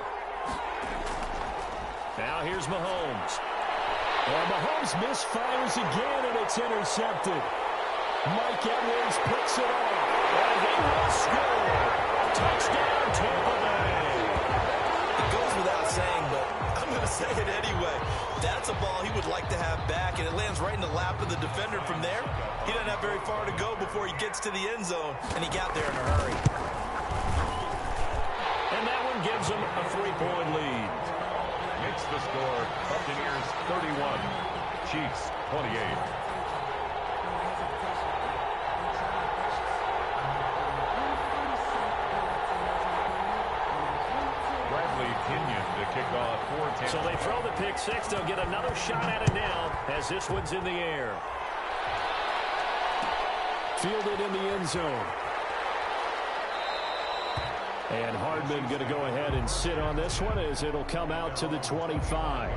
Now here's Mahomes. Well, Mahomes misfires again, and it's intercepted. Mike Edwards picks it off, and he will score. Touchdown, Tampa Bay. It goes without saying, but I'm going to say it anyway. That's a ball he would like to have back, and it lands right in the lap of the defender from there. He doesn't have very far to go before he gets to the end zone, and he got there in a hurry. And that one gives him a 3-point lead. Makes the score Buccaneers 31, Chiefs 28. To kick off for Tampa. So they throw the pick 6. They'll get another shot at it now as this one's in the air. Fielded in the end zone. And Hardman going to go ahead and sit on this one as it'll come out to the 25.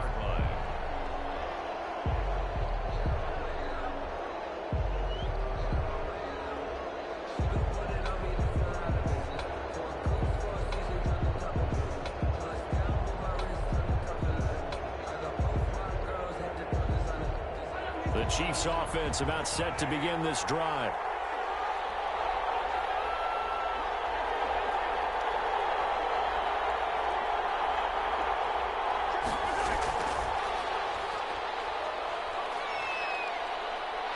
The Chiefs offense about set to begin this drive.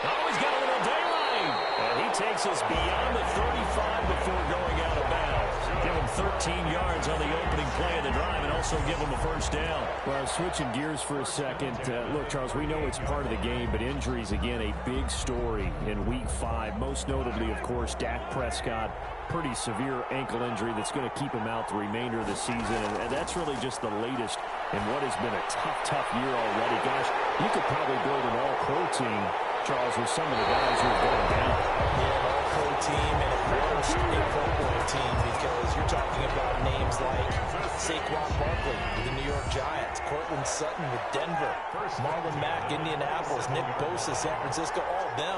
Oh, he's got a little daylight. And he takes us beyond the 35 before going out of bounds. Give him 13 yards on the opening play of the drive and also give him a first down. Well, switching gears for a second. Look, Charles, we know it's part of the game, but injuries, again, a big story in Week 5. Most notably, of course, Dak Prescott. Pretty severe ankle injury that's going to keep him out the remainder of the season. And that's really just the latest in what has been a tough year already. Gosh, you could probably build an all-pro team, Charles, with some of the guys who have gone down. Yeah, an all-pro team and at worst a Pro Bowl team, because you're talking about names like Saquon Barkley with the New York Giants, Cortland Sutton with Denver, Marlon Mack, Indianapolis, Nick Bosa, San Francisco, all of them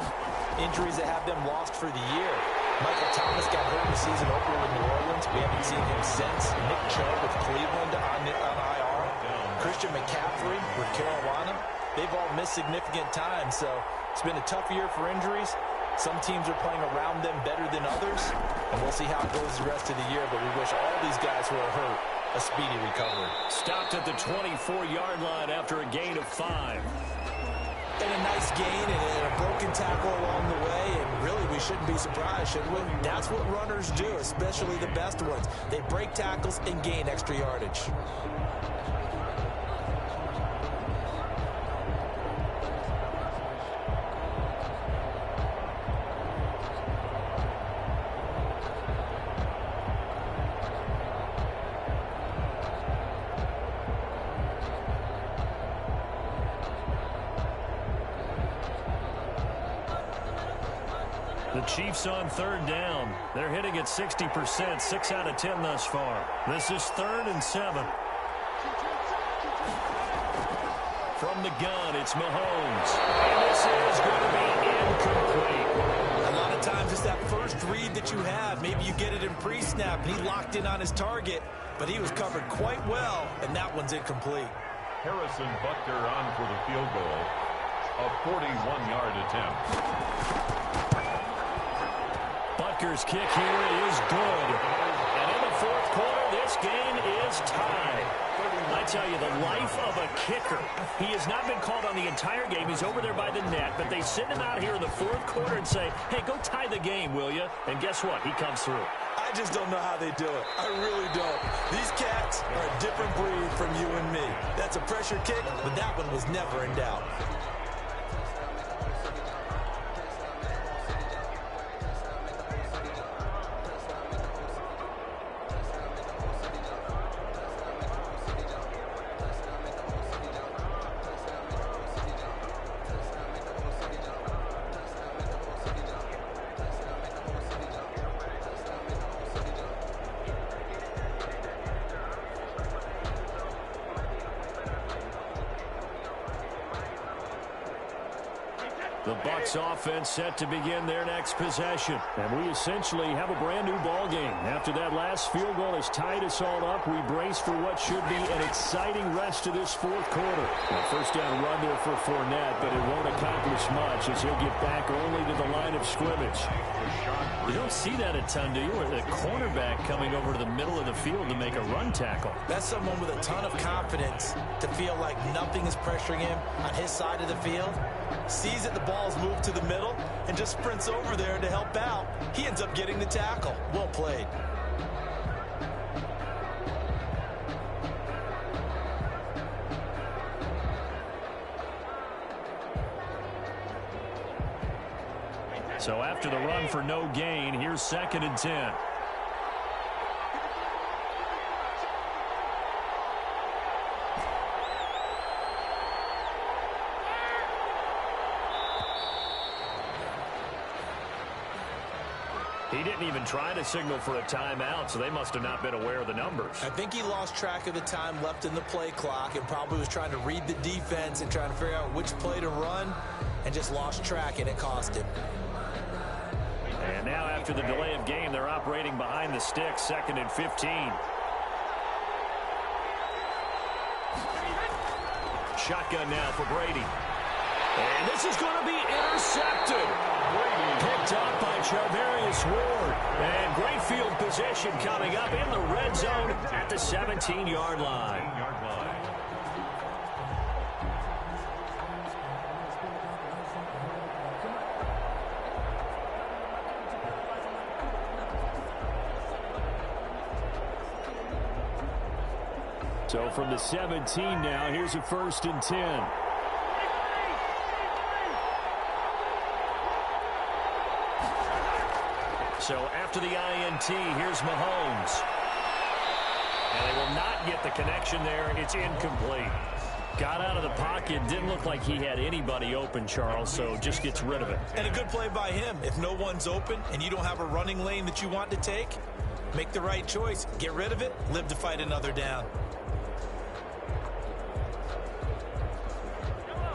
injuries that have them lost for the year. Michael Thomas got hurt in the season opener with New Orleans. We haven't seen him since. Nick Chubb with Cleveland on IR. Christian McCaffrey with Carolina. They've all missed significant time, so it's been a tough year for injuries. Some teams are playing around them better than others, and we'll see how it goes the rest of the year, but we wish all these guys who are hurt a speedy recovery. Stopped at the 24-yard line after a gain of 5. And a nice gain and a broken tackle along the way, and really we shouldn't be surprised, should we? That's what runners do, especially the best ones. They break tackles and gain extra yardage. The Chiefs on 3rd down. They're hitting at 60%, 6 out of 10 thus far. This is 3rd and 7. From the gun, it's Mahomes. And this is going to be incomplete. A lot of times it's that first read that you have. Maybe you get it in pre-snap, and he locked in on his target, but he was covered quite well, and that one's incomplete. Harrison Butker on for the field goal. A 41-yard attempt. Butker's kick here is good. And in the 4th quarter, this game is tied. I tell you, the life of a kicker. He has not been called on the entire game. He's over there by the net, but they send him out here in the 4th quarter and say, hey, go tie the game, will you? And guess what? He comes through. I just don't know how they do it. I really don't. These cats are a different breed from you and me. That's a pressure kick, but that one was never in doubt. The Bucs offense set to begin their next possession. And we essentially have a brand-new ball game. After that last field goal has tied us all up, we brace for what should be an exciting rest to this 4th quarter. A first down run there for Fournette, but it won't accomplish much as he'll get back only to the line of scrimmage. You don't see that a ton, do you? Or the cornerback coming over to the middle of the field to make a run tackle. That's someone with a ton of confidence to feel like nothing is pressuring him on his side of the field. Sees that the ball's moved to the middle and just sprints over there to help out. He ends up getting the tackle. Well played. So after the run for no gain, here's 2nd and 10. He didn't even try to signal for a timeout, so they must have not been aware of the numbers. I think he lost track of the time left in the play clock and probably was trying to read the defense and trying to figure out which play to run and just lost track, and it cost him. And now after the delay of game, they're operating behind the sticks, 2nd and 15. Shotgun now for Brady. And this is going to be intercepted. Picked up by Charvarius Ward. And great field position coming up in the red zone at the 17-yard line. So from the 17 now, here's a 1st and 10. So after the INT, here's Mahomes. And they will not get the connection there. It's incomplete. Got out of the pocket. Didn't look like he had anybody open, Charles, so just gets rid of it. And a good play by him. If no one's open and you don't have a running lane that you want to take, make the right choice. Get rid of it. Live to fight another down.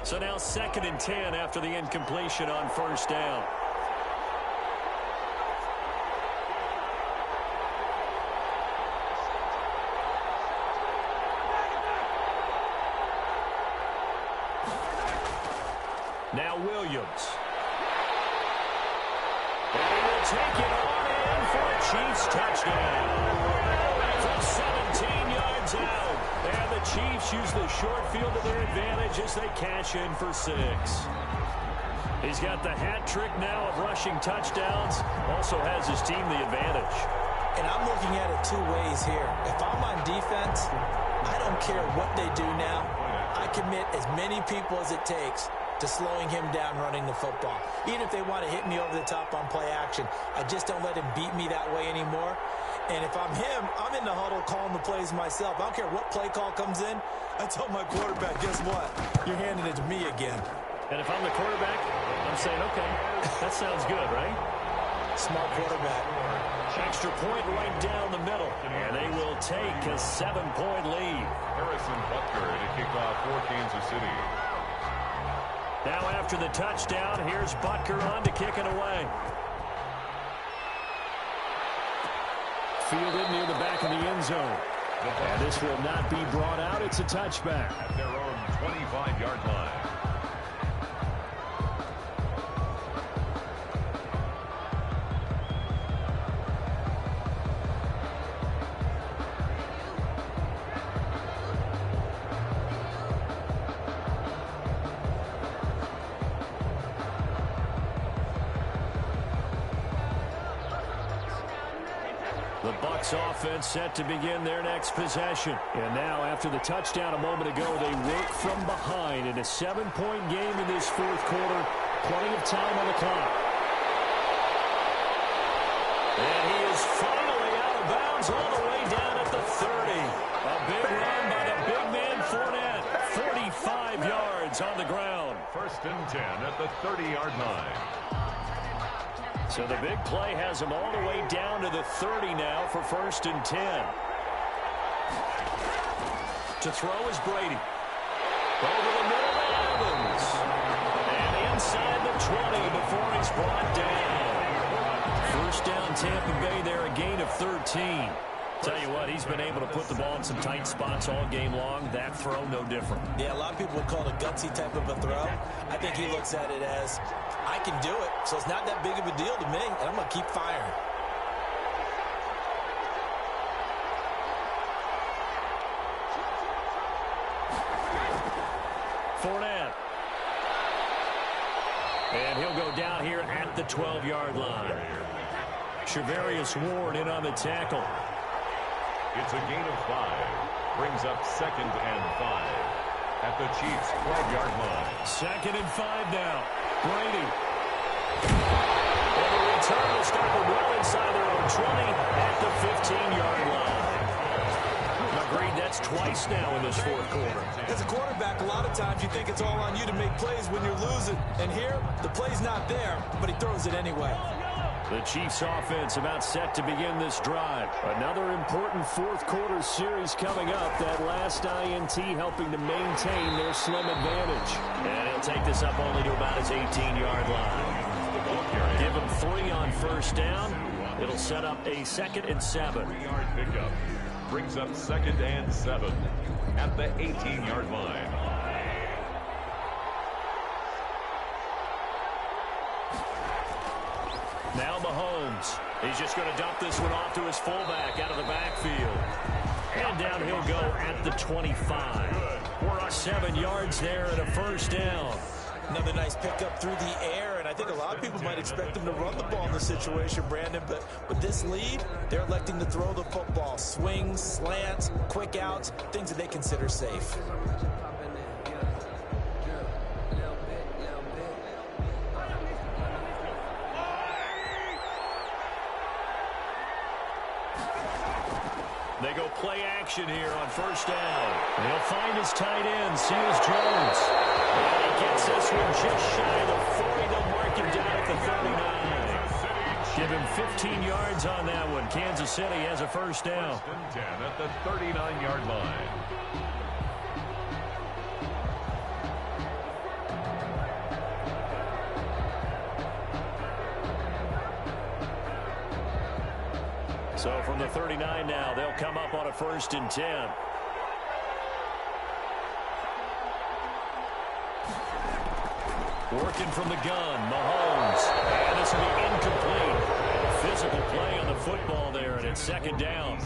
So now 2nd and 10 after the incompletion on 1st down. Now Williams. And he will take it on in for a Chiefs touchdown. From 17 yards out. And the Chiefs use the short field to their advantage as they cash in for 6. He's got the hat trick now of rushing touchdowns. Also has his team the advantage. And I'm looking at it two ways here. If I'm on defense, I don't care what they do now. I commit as many people as it takes to slowing him down running the football. Even if they want to hit me over the top on play action, I just don't let him beat me that way anymore. And if I'm him, I'm in the huddle calling the plays myself. I don't care what play call comes in. I tell my quarterback, guess what? You're handing it to me again. And if I'm the quarterback, I'm saying, okay, that sounds good, right? Smart quarterback. Extra point right down the middle. And they will take a 7-point lead. Harrison Butker to kick off for Kansas City. Now after the touchdown, here's Butker on to kick it away. Fielded near the back of the end zone. And this will not be brought out. It's a touchback. At their own 25-yard line. The Bucs offense set to begin their next possession. And now, after the touchdown a moment ago, they work from behind in a 7-point game in this fourth quarter. Plenty of time on the clock. And he is finally out of bounds all the way down at the 30. A big run by the big man Fournette. 45 yards on the ground. 1st and 10 at the 30-yard line. So the big play has him all the way down to the 30 now for 1st and 10. To throw is Brady. Over the middle to Evans. And inside the 20 before he's brought down. 1st down Tampa Bay there, a gain of 13. Tell you what, he's been able to put the ball in some tight spots all game long. That throw, no different. Yeah, a lot of people would call it a gutsy type of a throw. I think he looks at it as, I can do it, so it's not that big of a deal to me, and I'm going to keep firing. Fournette. And he'll go down here at the 12-yard line. Charvarius Ward in on the tackle. It's a gain of 5. Brings up 2nd and 5 at the Chiefs' 12-yard line. 2nd and 5 now. Brady. And the return will start them well inside their own 20 at the 15-yard line. Agreed, that's twice now in this fourth quarter. As a quarterback, a lot of times you think it's all on you to make plays when you're losing. And here, the play's not there, but he throws it anyway. The Chiefs offense about set to begin this drive. Another important fourth quarter series coming up. That last INT helping to maintain their slim advantage. And he'll take this up only to about his 18-yard line. Give him 3 on 1st down. It'll set up a 2nd and 7. 3-yard pickup. Brings up 2nd and 7 at the 18-yard line. Now Mahomes. He's just going to dump this one off to his fullback out of the backfield. And down he'll go at the 25. 7 yards there and a 1st down. Another nice pickup through the air, and I think a lot of people might expect them to run the ball in this situation, Brandon, but with this lead, they're electing to throw the football. Swings, slants, quick outs, things that they consider safe. They go play action here on 1st down. And he'll find his tight end, Seals Jones. And he gets this one just shy of the 40. They'll mark him down at the 39. Give him 15 yards on that one. Kansas City has a 1st down. 1st and 10 at the 39-yard line. So from the 39 now, they'll come up on a 1st and 10. Working from the gun, Mahomes. And this will be incomplete. Physical play on the football there, and it's second down.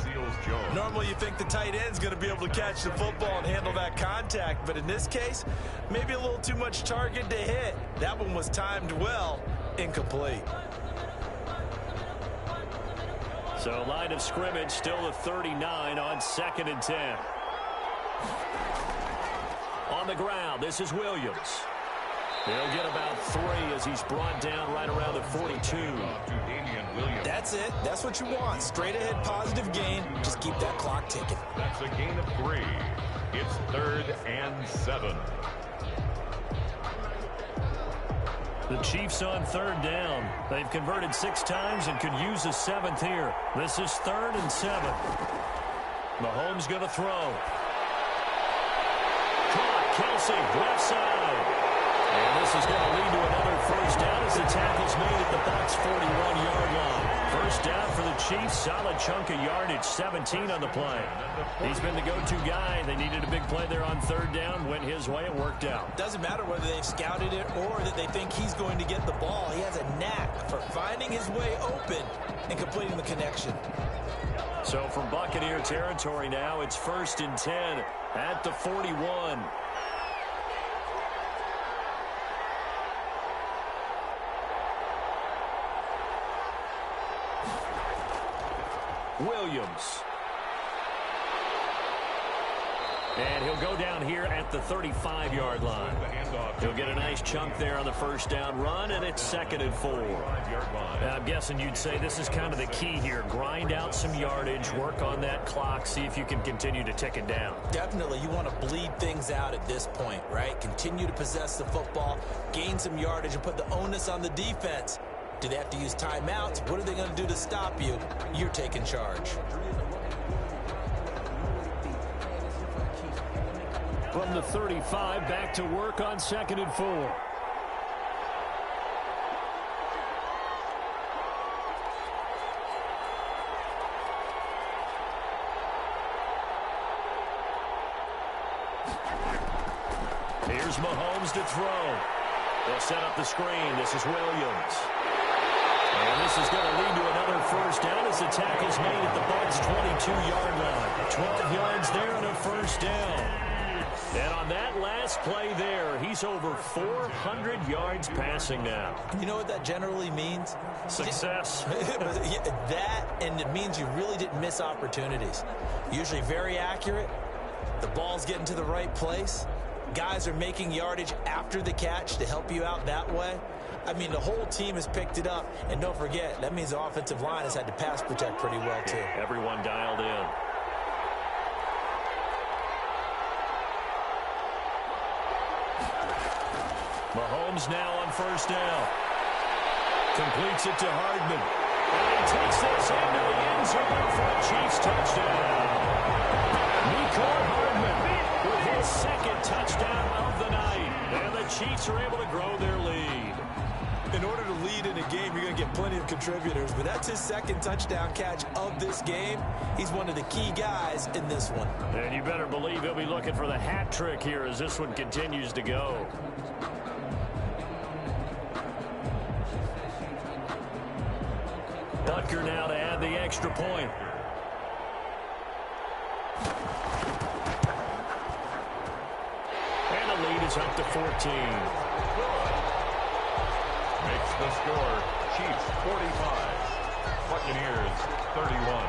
Normally you think the tight end's going to be able to catch the football and handle that contact, but in this case, maybe a little too much target to hit. That one was timed well, incomplete. So line of scrimmage still the 39 on 2nd and 10. On the ground, this is Williams. He'll get about 3 as he's brought down right around the 42. That's it. That's what you want. Straight ahead positive gain. Just keep that clock ticking. That's a gain of 3. It's 3rd and 7. The Chiefs on 3rd down. They've converted 6 times and could use a 7th here. This is 3rd and 7. Mahomes going to throw. Caught. Kelsey, left side. And this is going to lead to another first down as the tackle's made at the Bucs' 41-yard line. First down for the Chiefs. Solid chunk of yardage, 17 on the play. He's been the go-to guy. They needed a big play there on 3rd down. Went his way. It worked out. Doesn't matter whether they've scouted it or that they think he's going to get the ball. He has a knack for finding his way open and completing the connection. So from Buccaneer territory now, it's 1st and 10 at the 41. Williams. And he'll go down here at the 35-yard line. He'll get a nice chunk there on the first down run, and it's 2nd and 4. I'm guessing you'd say this is kind of the key here. Grind out some yardage, work on that clock, see if you can continue to tick it down. Definitely, you want to bleed things out at this point, right? Continue to possess the football, gain some yardage, and put the onus on the defense. Do they have to use timeouts? What are they going to do to stop you? You're taking charge. From the 35, back to work on 2nd and 4. Here's Mahomes to throw. They'll set up the screen. This is Williams. And this is going to lead to another first down as the tackle's made at the Bucs' 22-yard line. 12 yards there and a first down. And on that last play there, he's over 400 yards passing now. You know what that generally means? Success. That, and it means you really didn't miss opportunities. Usually very accurate. The ball's getting to the right place. Guys are making yardage after the catch to help you out that way. I mean, the whole team has picked it up. And don't forget, that means the offensive line has had to pass protect pretty well, too. Everyone dialed in. Mahomes now on first down. Completes it to Hardman. And he takes this into the end zone for a Chiefs touchdown. Mecole Hardman with his 2nd touchdown of the night. And the Chiefs are able to grow their lead. In order to lead in a game, you're going to get plenty of contributors, but that's his 2nd touchdown catch of this game. He's one of the key guys in this one. And you better believe he'll be looking for the hat trick here as this one continues to go. Butker now to add the extra point. And the lead is up to 14. Makes the score Chiefs 45, Buccaneers 31.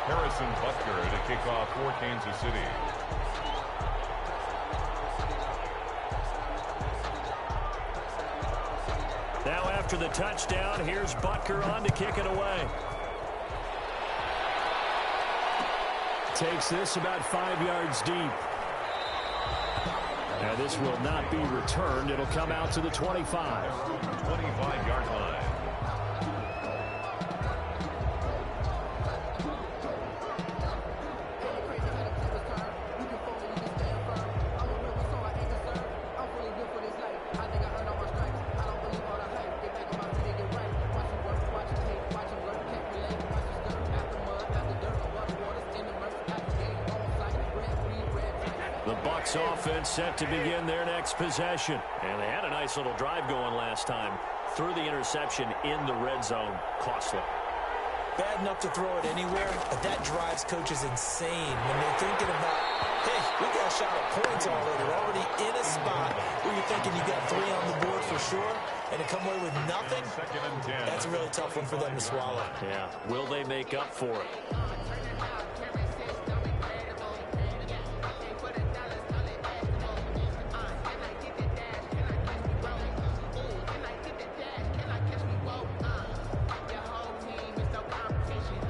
Harrison Butker to kick off for Kansas City. Now after the touchdown, here's Butker on to kick it away. Takes this about 5 yards deep. Now this will not be returned. It'll come out to the 25. 25-yard line. The Bucs offense set to begin their next possession. And they had a nice little drive going last time. Threw the interception in the red zone. Costly. Bad enough to throw it anywhere, but that drives coaches insane when they're thinking about, hey, we got a shot at points already. We're already in a spot where you're thinking you got 3 on the board for sure, and to come away with nothing, that's a really tough one for them to swallow. Yeah, will they make up for it?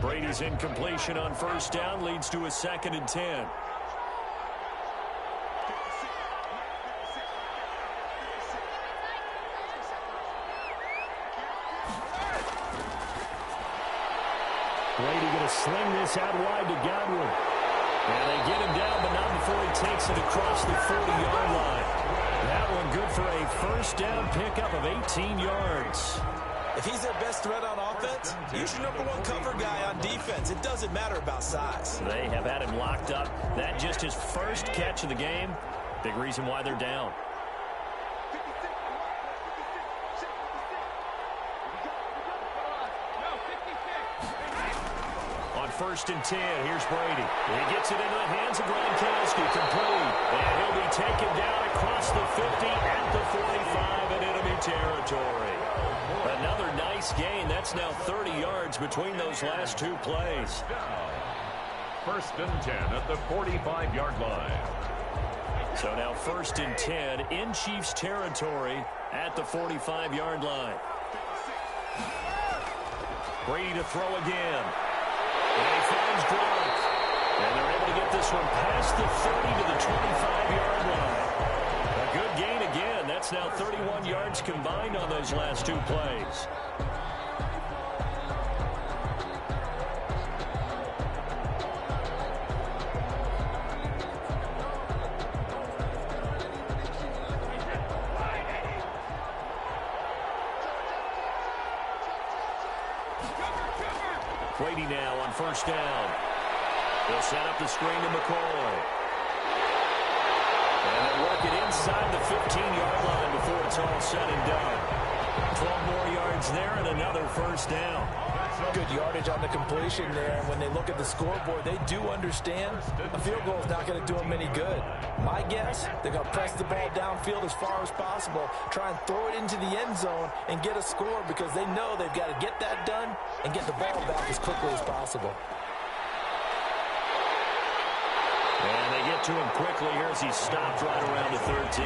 Brady's incompletion on first down leads to a 2nd and 10. Brady going to sling this out wide to Godwin. And they get him down, but not before he takes it across the 40-yard line. That one good for a first down pickup of 18 yards. If he's their best threat on offense, use your #1 cover guy on defense. It doesn't matter about size. They have had him locked up. That just his first catch of the game. Big reason why they're down. On 1st and 10, here's Brady. He gets it into the hands of Gronkowski, complete. And he'll be taken down across the 50 at the 45 in enemy territory. Another nice gain. That's now 30 yards between those last 2 plays. 1st and 10 at the 45-yard line. So now 1st and 10 in Chiefs territory at the 45-yard line. Brady to throw again. And he finds Gronk. And they're able to get this one past the 30 to the 25-yard line. A good gain again. That's now 31 yards combined on those last 2 plays. Brady now on first down. He'll set up the screen to McCoy. And they'll work it inside the 15-yard line before it's all said and done. 12 more yards there and another first down. Good yardage on the completion there. And when they look at the scoreboard, they do understand a field goal is not going to do them any good. My guess, they're going to press the ball downfield as far as possible, try and throw it into the end zone and get a score because they know they've got to get that done and get the ball back as quickly as possible. And they get to him quickly here as he stopped right around the 13.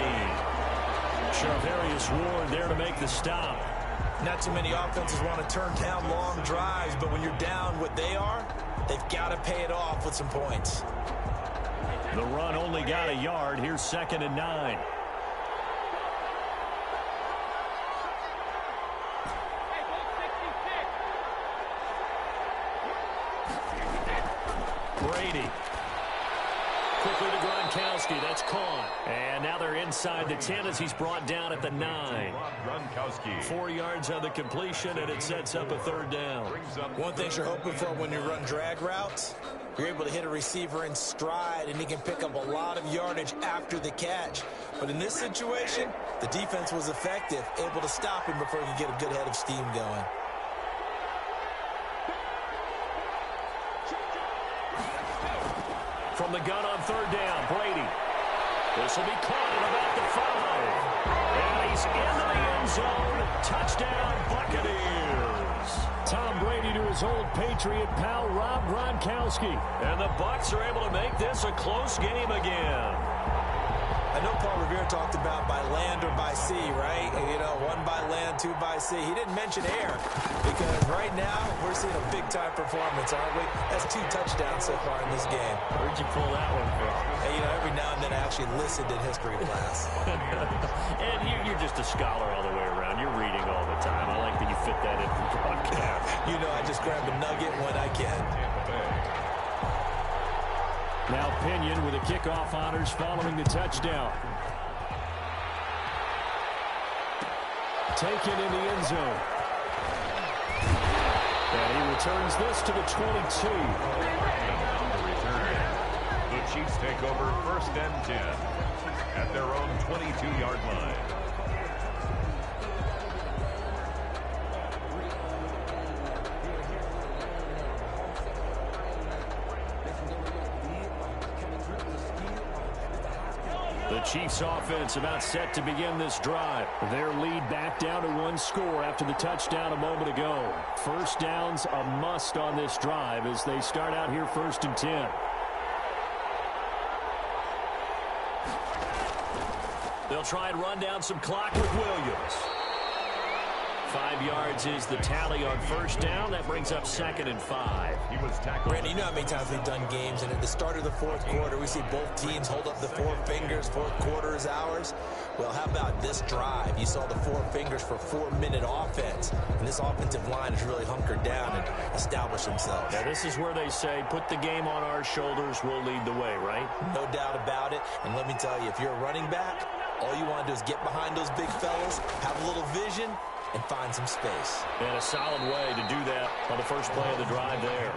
Charvarius Ward there to make the stop. Not too many offenses want to turn down long drives, but when you're down what they are, they've got to pay it off with some points. The run only got a yard. Here's 2nd and 9. Brady. Quickly to Gronkowski. That's caught. And now they're inside the 10 as he's brought down at the 9. Gronkowski. 4 yards on the completion, and it sets up a 3rd down. One thing you're hoping for when you run drag routes, you're able to hit a receiver in stride, and he can pick up a lot of yardage after the catch. But in this situation, the defense was effective, able to stop him before he could get a good head of steam going. From the gun on 3rd down, Brady. This will be caught at about the 5. And he's into the end zone. Touchdown, Buccaneers. Tom Brady to his old Patriot pal, Rob Gronkowski. And the Bucs are able to make this a close game again. I know Paul Revere talked about by land or by sea, right? You know, 1 by land, 2 by sea. He didn't mention air because right now we're seeing a big-time performance, aren't we? That's 2 touchdowns so far in this game. Where'd you pull that one from? Hey, you know, every now and then I actually listened in history class. And you're just a scholar all the way around. You're reading all the time. I like that you fit that in for broadcast. You know, I just grab a nugget when I can. Now Pinion with the kickoff honors following the touchdown. Taken in the end zone. And he returns this to the 22. The Chiefs take over 1st and 10 at their own 22-yard line. The Chiefs offense about set to begin this drive. Their lead back down to 1 score after the touchdown a moment ago. First down's a must on this drive as they start out here 1st and 10. They'll try and run down some clock with Williams. 5 yards is the tally on 1st down. That brings up 2nd and 5. He was tackled. Randy, you know how many times we've done games, and at the start of the 4th quarter, we see both teams hold up the 4 fingers, 4th quarter is ours. Well, how about this drive? You saw the 4 fingers for 4-minute offense, and this offensive line has really hunkered down and established themselves. Now, this is where they say, put the game on our shoulders, we'll lead the way, right? No doubt about it, and let me tell you, if you're a running back, all you want to do is get behind those big fellas, have a little vision, and find some space. And a solid way to do that on the first play of the drive there.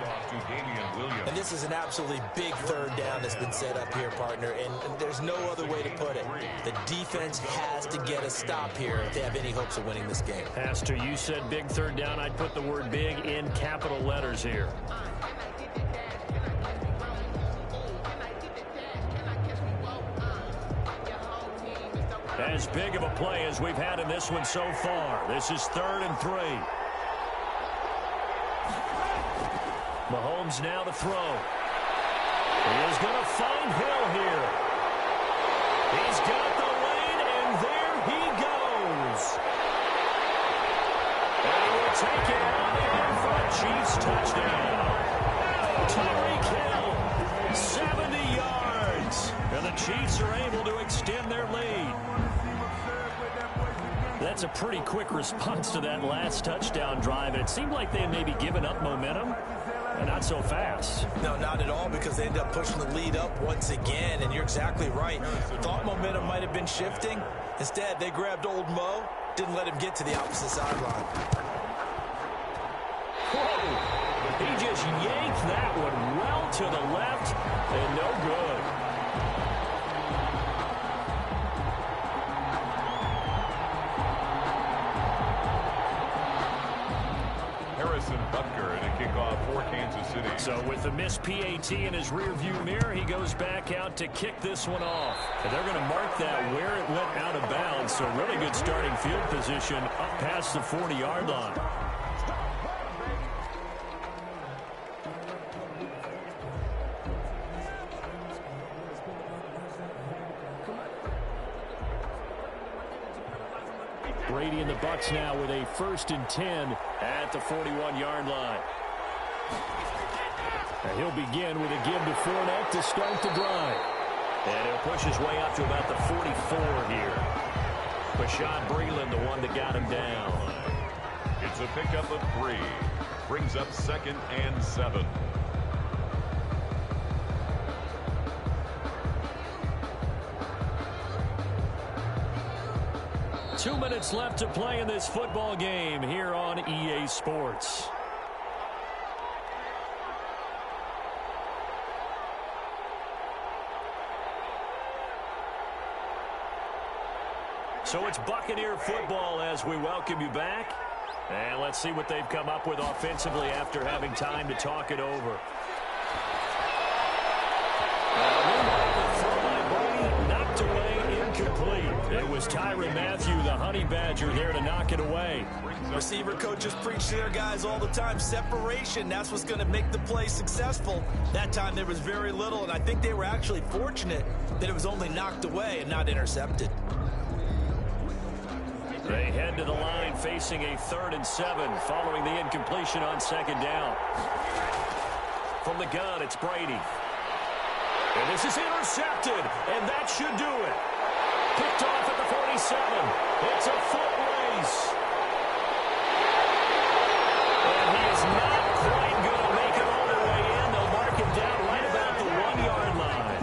And this is an absolutely big 3rd down that's been set up here, partner, and there's no other way to put it. The defense has to get a stop here if they have any hopes of winning this game. Pastor, you said big 3rd down. I'd put the word big in capital letters here. As big of a play as we've had in this one so far. This is 3rd and 3. Mahomes now to throw. He is going to find Hill here. He's got the lane, and there he goes. And he will take it out in for a Chiefs touchdown. Tyreek Hill, 70 yards. And the Chiefs are able to extend their lead. That's a pretty quick response to that last touchdown drive. And it seemed like they had maybe given up momentum. And not so fast. No, not at all, because they ended up pushing the lead up once again. And you're exactly right. Thought momentum might have been shifting. Instead, they grabbed old Mo, didn't let him get to the opposite sideline. Whoa! He just yanked that one well to the left, and no good. Butker and a kickoff for Kansas City. So with the missed PAT in his rearview mirror, he goes back out to kick this one off. And they're going to mark that where it went out of bounds. So really good starting field position up past the 40-yard line. Brady and the Bucs now with a 1st and 10 at the 41-yard line. And he'll begin with a give to Fournette to start the drive. And he'll push his way up to about the 44 here. Bashaud Breeland, the one that got him down. It's a pickup of 3. Brings up 2nd and 7. Two minutes left to play in this football game here on EA Sports. So it's Buccaneer football as we welcome you back. And let's see what they've come up with offensively after having time to talk it over. Knocked away, incomplete. It was Tyrann Mathieu, the Honey Badger, there to knock it away. Receiver coaches preach to their guys all the time. Separation, that's what's going to make the play successful. That time there was very little, and I think they were actually fortunate that it was only knocked away and not intercepted. They head to the line facing a 3rd and 7 following the incompletion on 2nd down. From the gun, it's Brady. And this is intercepted, and that should do it. Picked off at the 47. It's a foot race. And he is not quite going to make it all the way in. They'll mark him down right about the 1-yard line.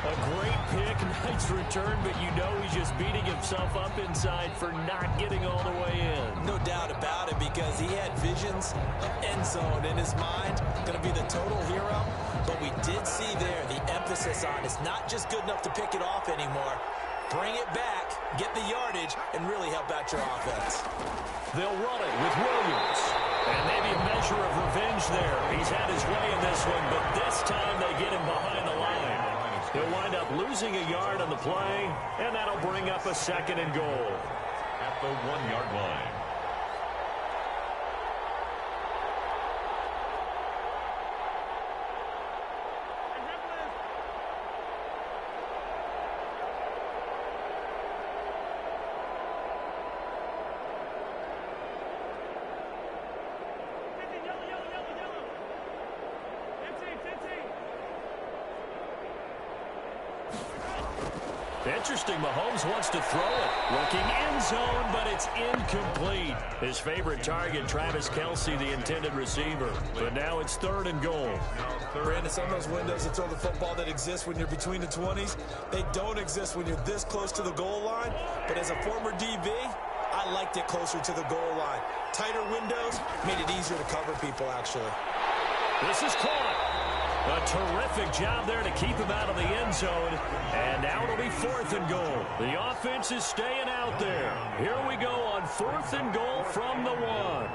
A great pick, nice return, but you know he's just beating himself up inside for not getting all the way in. No doubt about it, because he had visions of end zone in his mind. Going to be the total hero. But we did see there the emphasis emphasis on. It's not just good enough to pick it off anymore. Bring it back, get the yardage, and really help out your offense. They'll run it with Williams. And maybe a measure of revenge there. He's had his way in this one, but this time they get him behind the line. He'll wind up losing a yard on the play, and that'll bring up a 2nd and goal. At the 1-yard line. Interesting, Mahomes wants to throw it. Looking end zone, but it's incomplete. His favorite target, Travis Kelce, the intended receiver. But now it's 3rd and goal. Brandon, some of those windows to throw the football that exist when you're between the 20s, they don't exist when you're this close to the goal line. But as a former DB, I liked it closer to the goal line. Tighter windows made it easier to cover people, actually. This is caught. A terrific job there to keep him out of the end zone. And now it'll be 4th and goal. The offense is staying out there. Here we go on 4th and goal from the 1.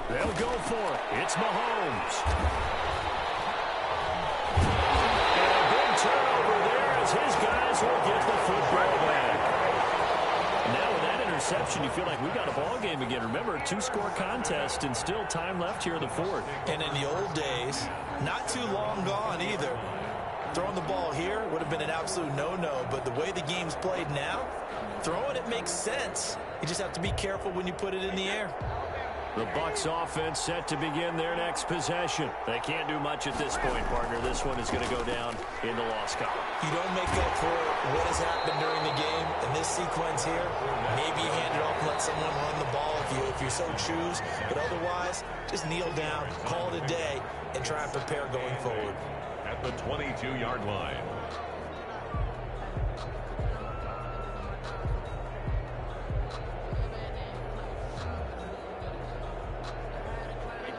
They'll go for it. It's Mahomes. And a big turnover there as his guys will get the football back. Now with that interception, you feel like we got a ball game again. Remember, a 2-score contest and still time left here in the 4th. And in the old days, not too long gone either, throwing the ball here would have been an absolute no-no. But the way the game's played now, throwing it makes sense. You just have to be careful when you put it in the air. The Bucs offense set to begin their next possession. They can't do much at this point, partner. This one is going to go down in the loss column. You don't make up for what has happened during the game. In this sequence here, maybe you hand it off and let someone run the ball if you so choose. But otherwise, just kneel down, call it a day, and try and prepare going forward. At the 22-yard line.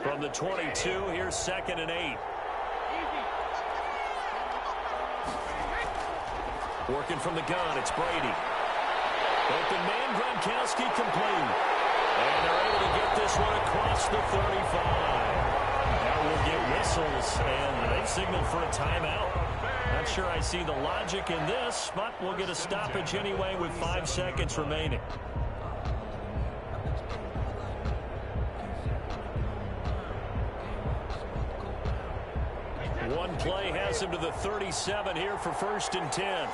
From the 22, here's 2nd and 8. Working from the gun, it's Brady. Open man, Gronkowski complete. And they're able to get this one across the 35. Now we'll get whistles, and they signal for a timeout. Not sure I see the logic in this, but we'll get a stoppage anyway with 5 seconds remaining. One play has him to the 37 here for 1st and 10.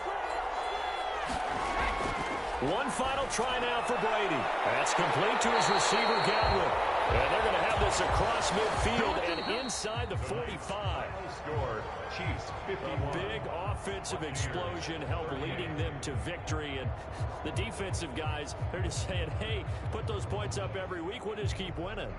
One final try now for Brady. That's complete to his receiver, Godwin. And they're going to have this across midfield and inside the 45. Score, Chiefs 51. Big offensive explosion helped leading them to victory. And the defensive guys, they're just saying, hey, put those points up every week. We'll just keep winning.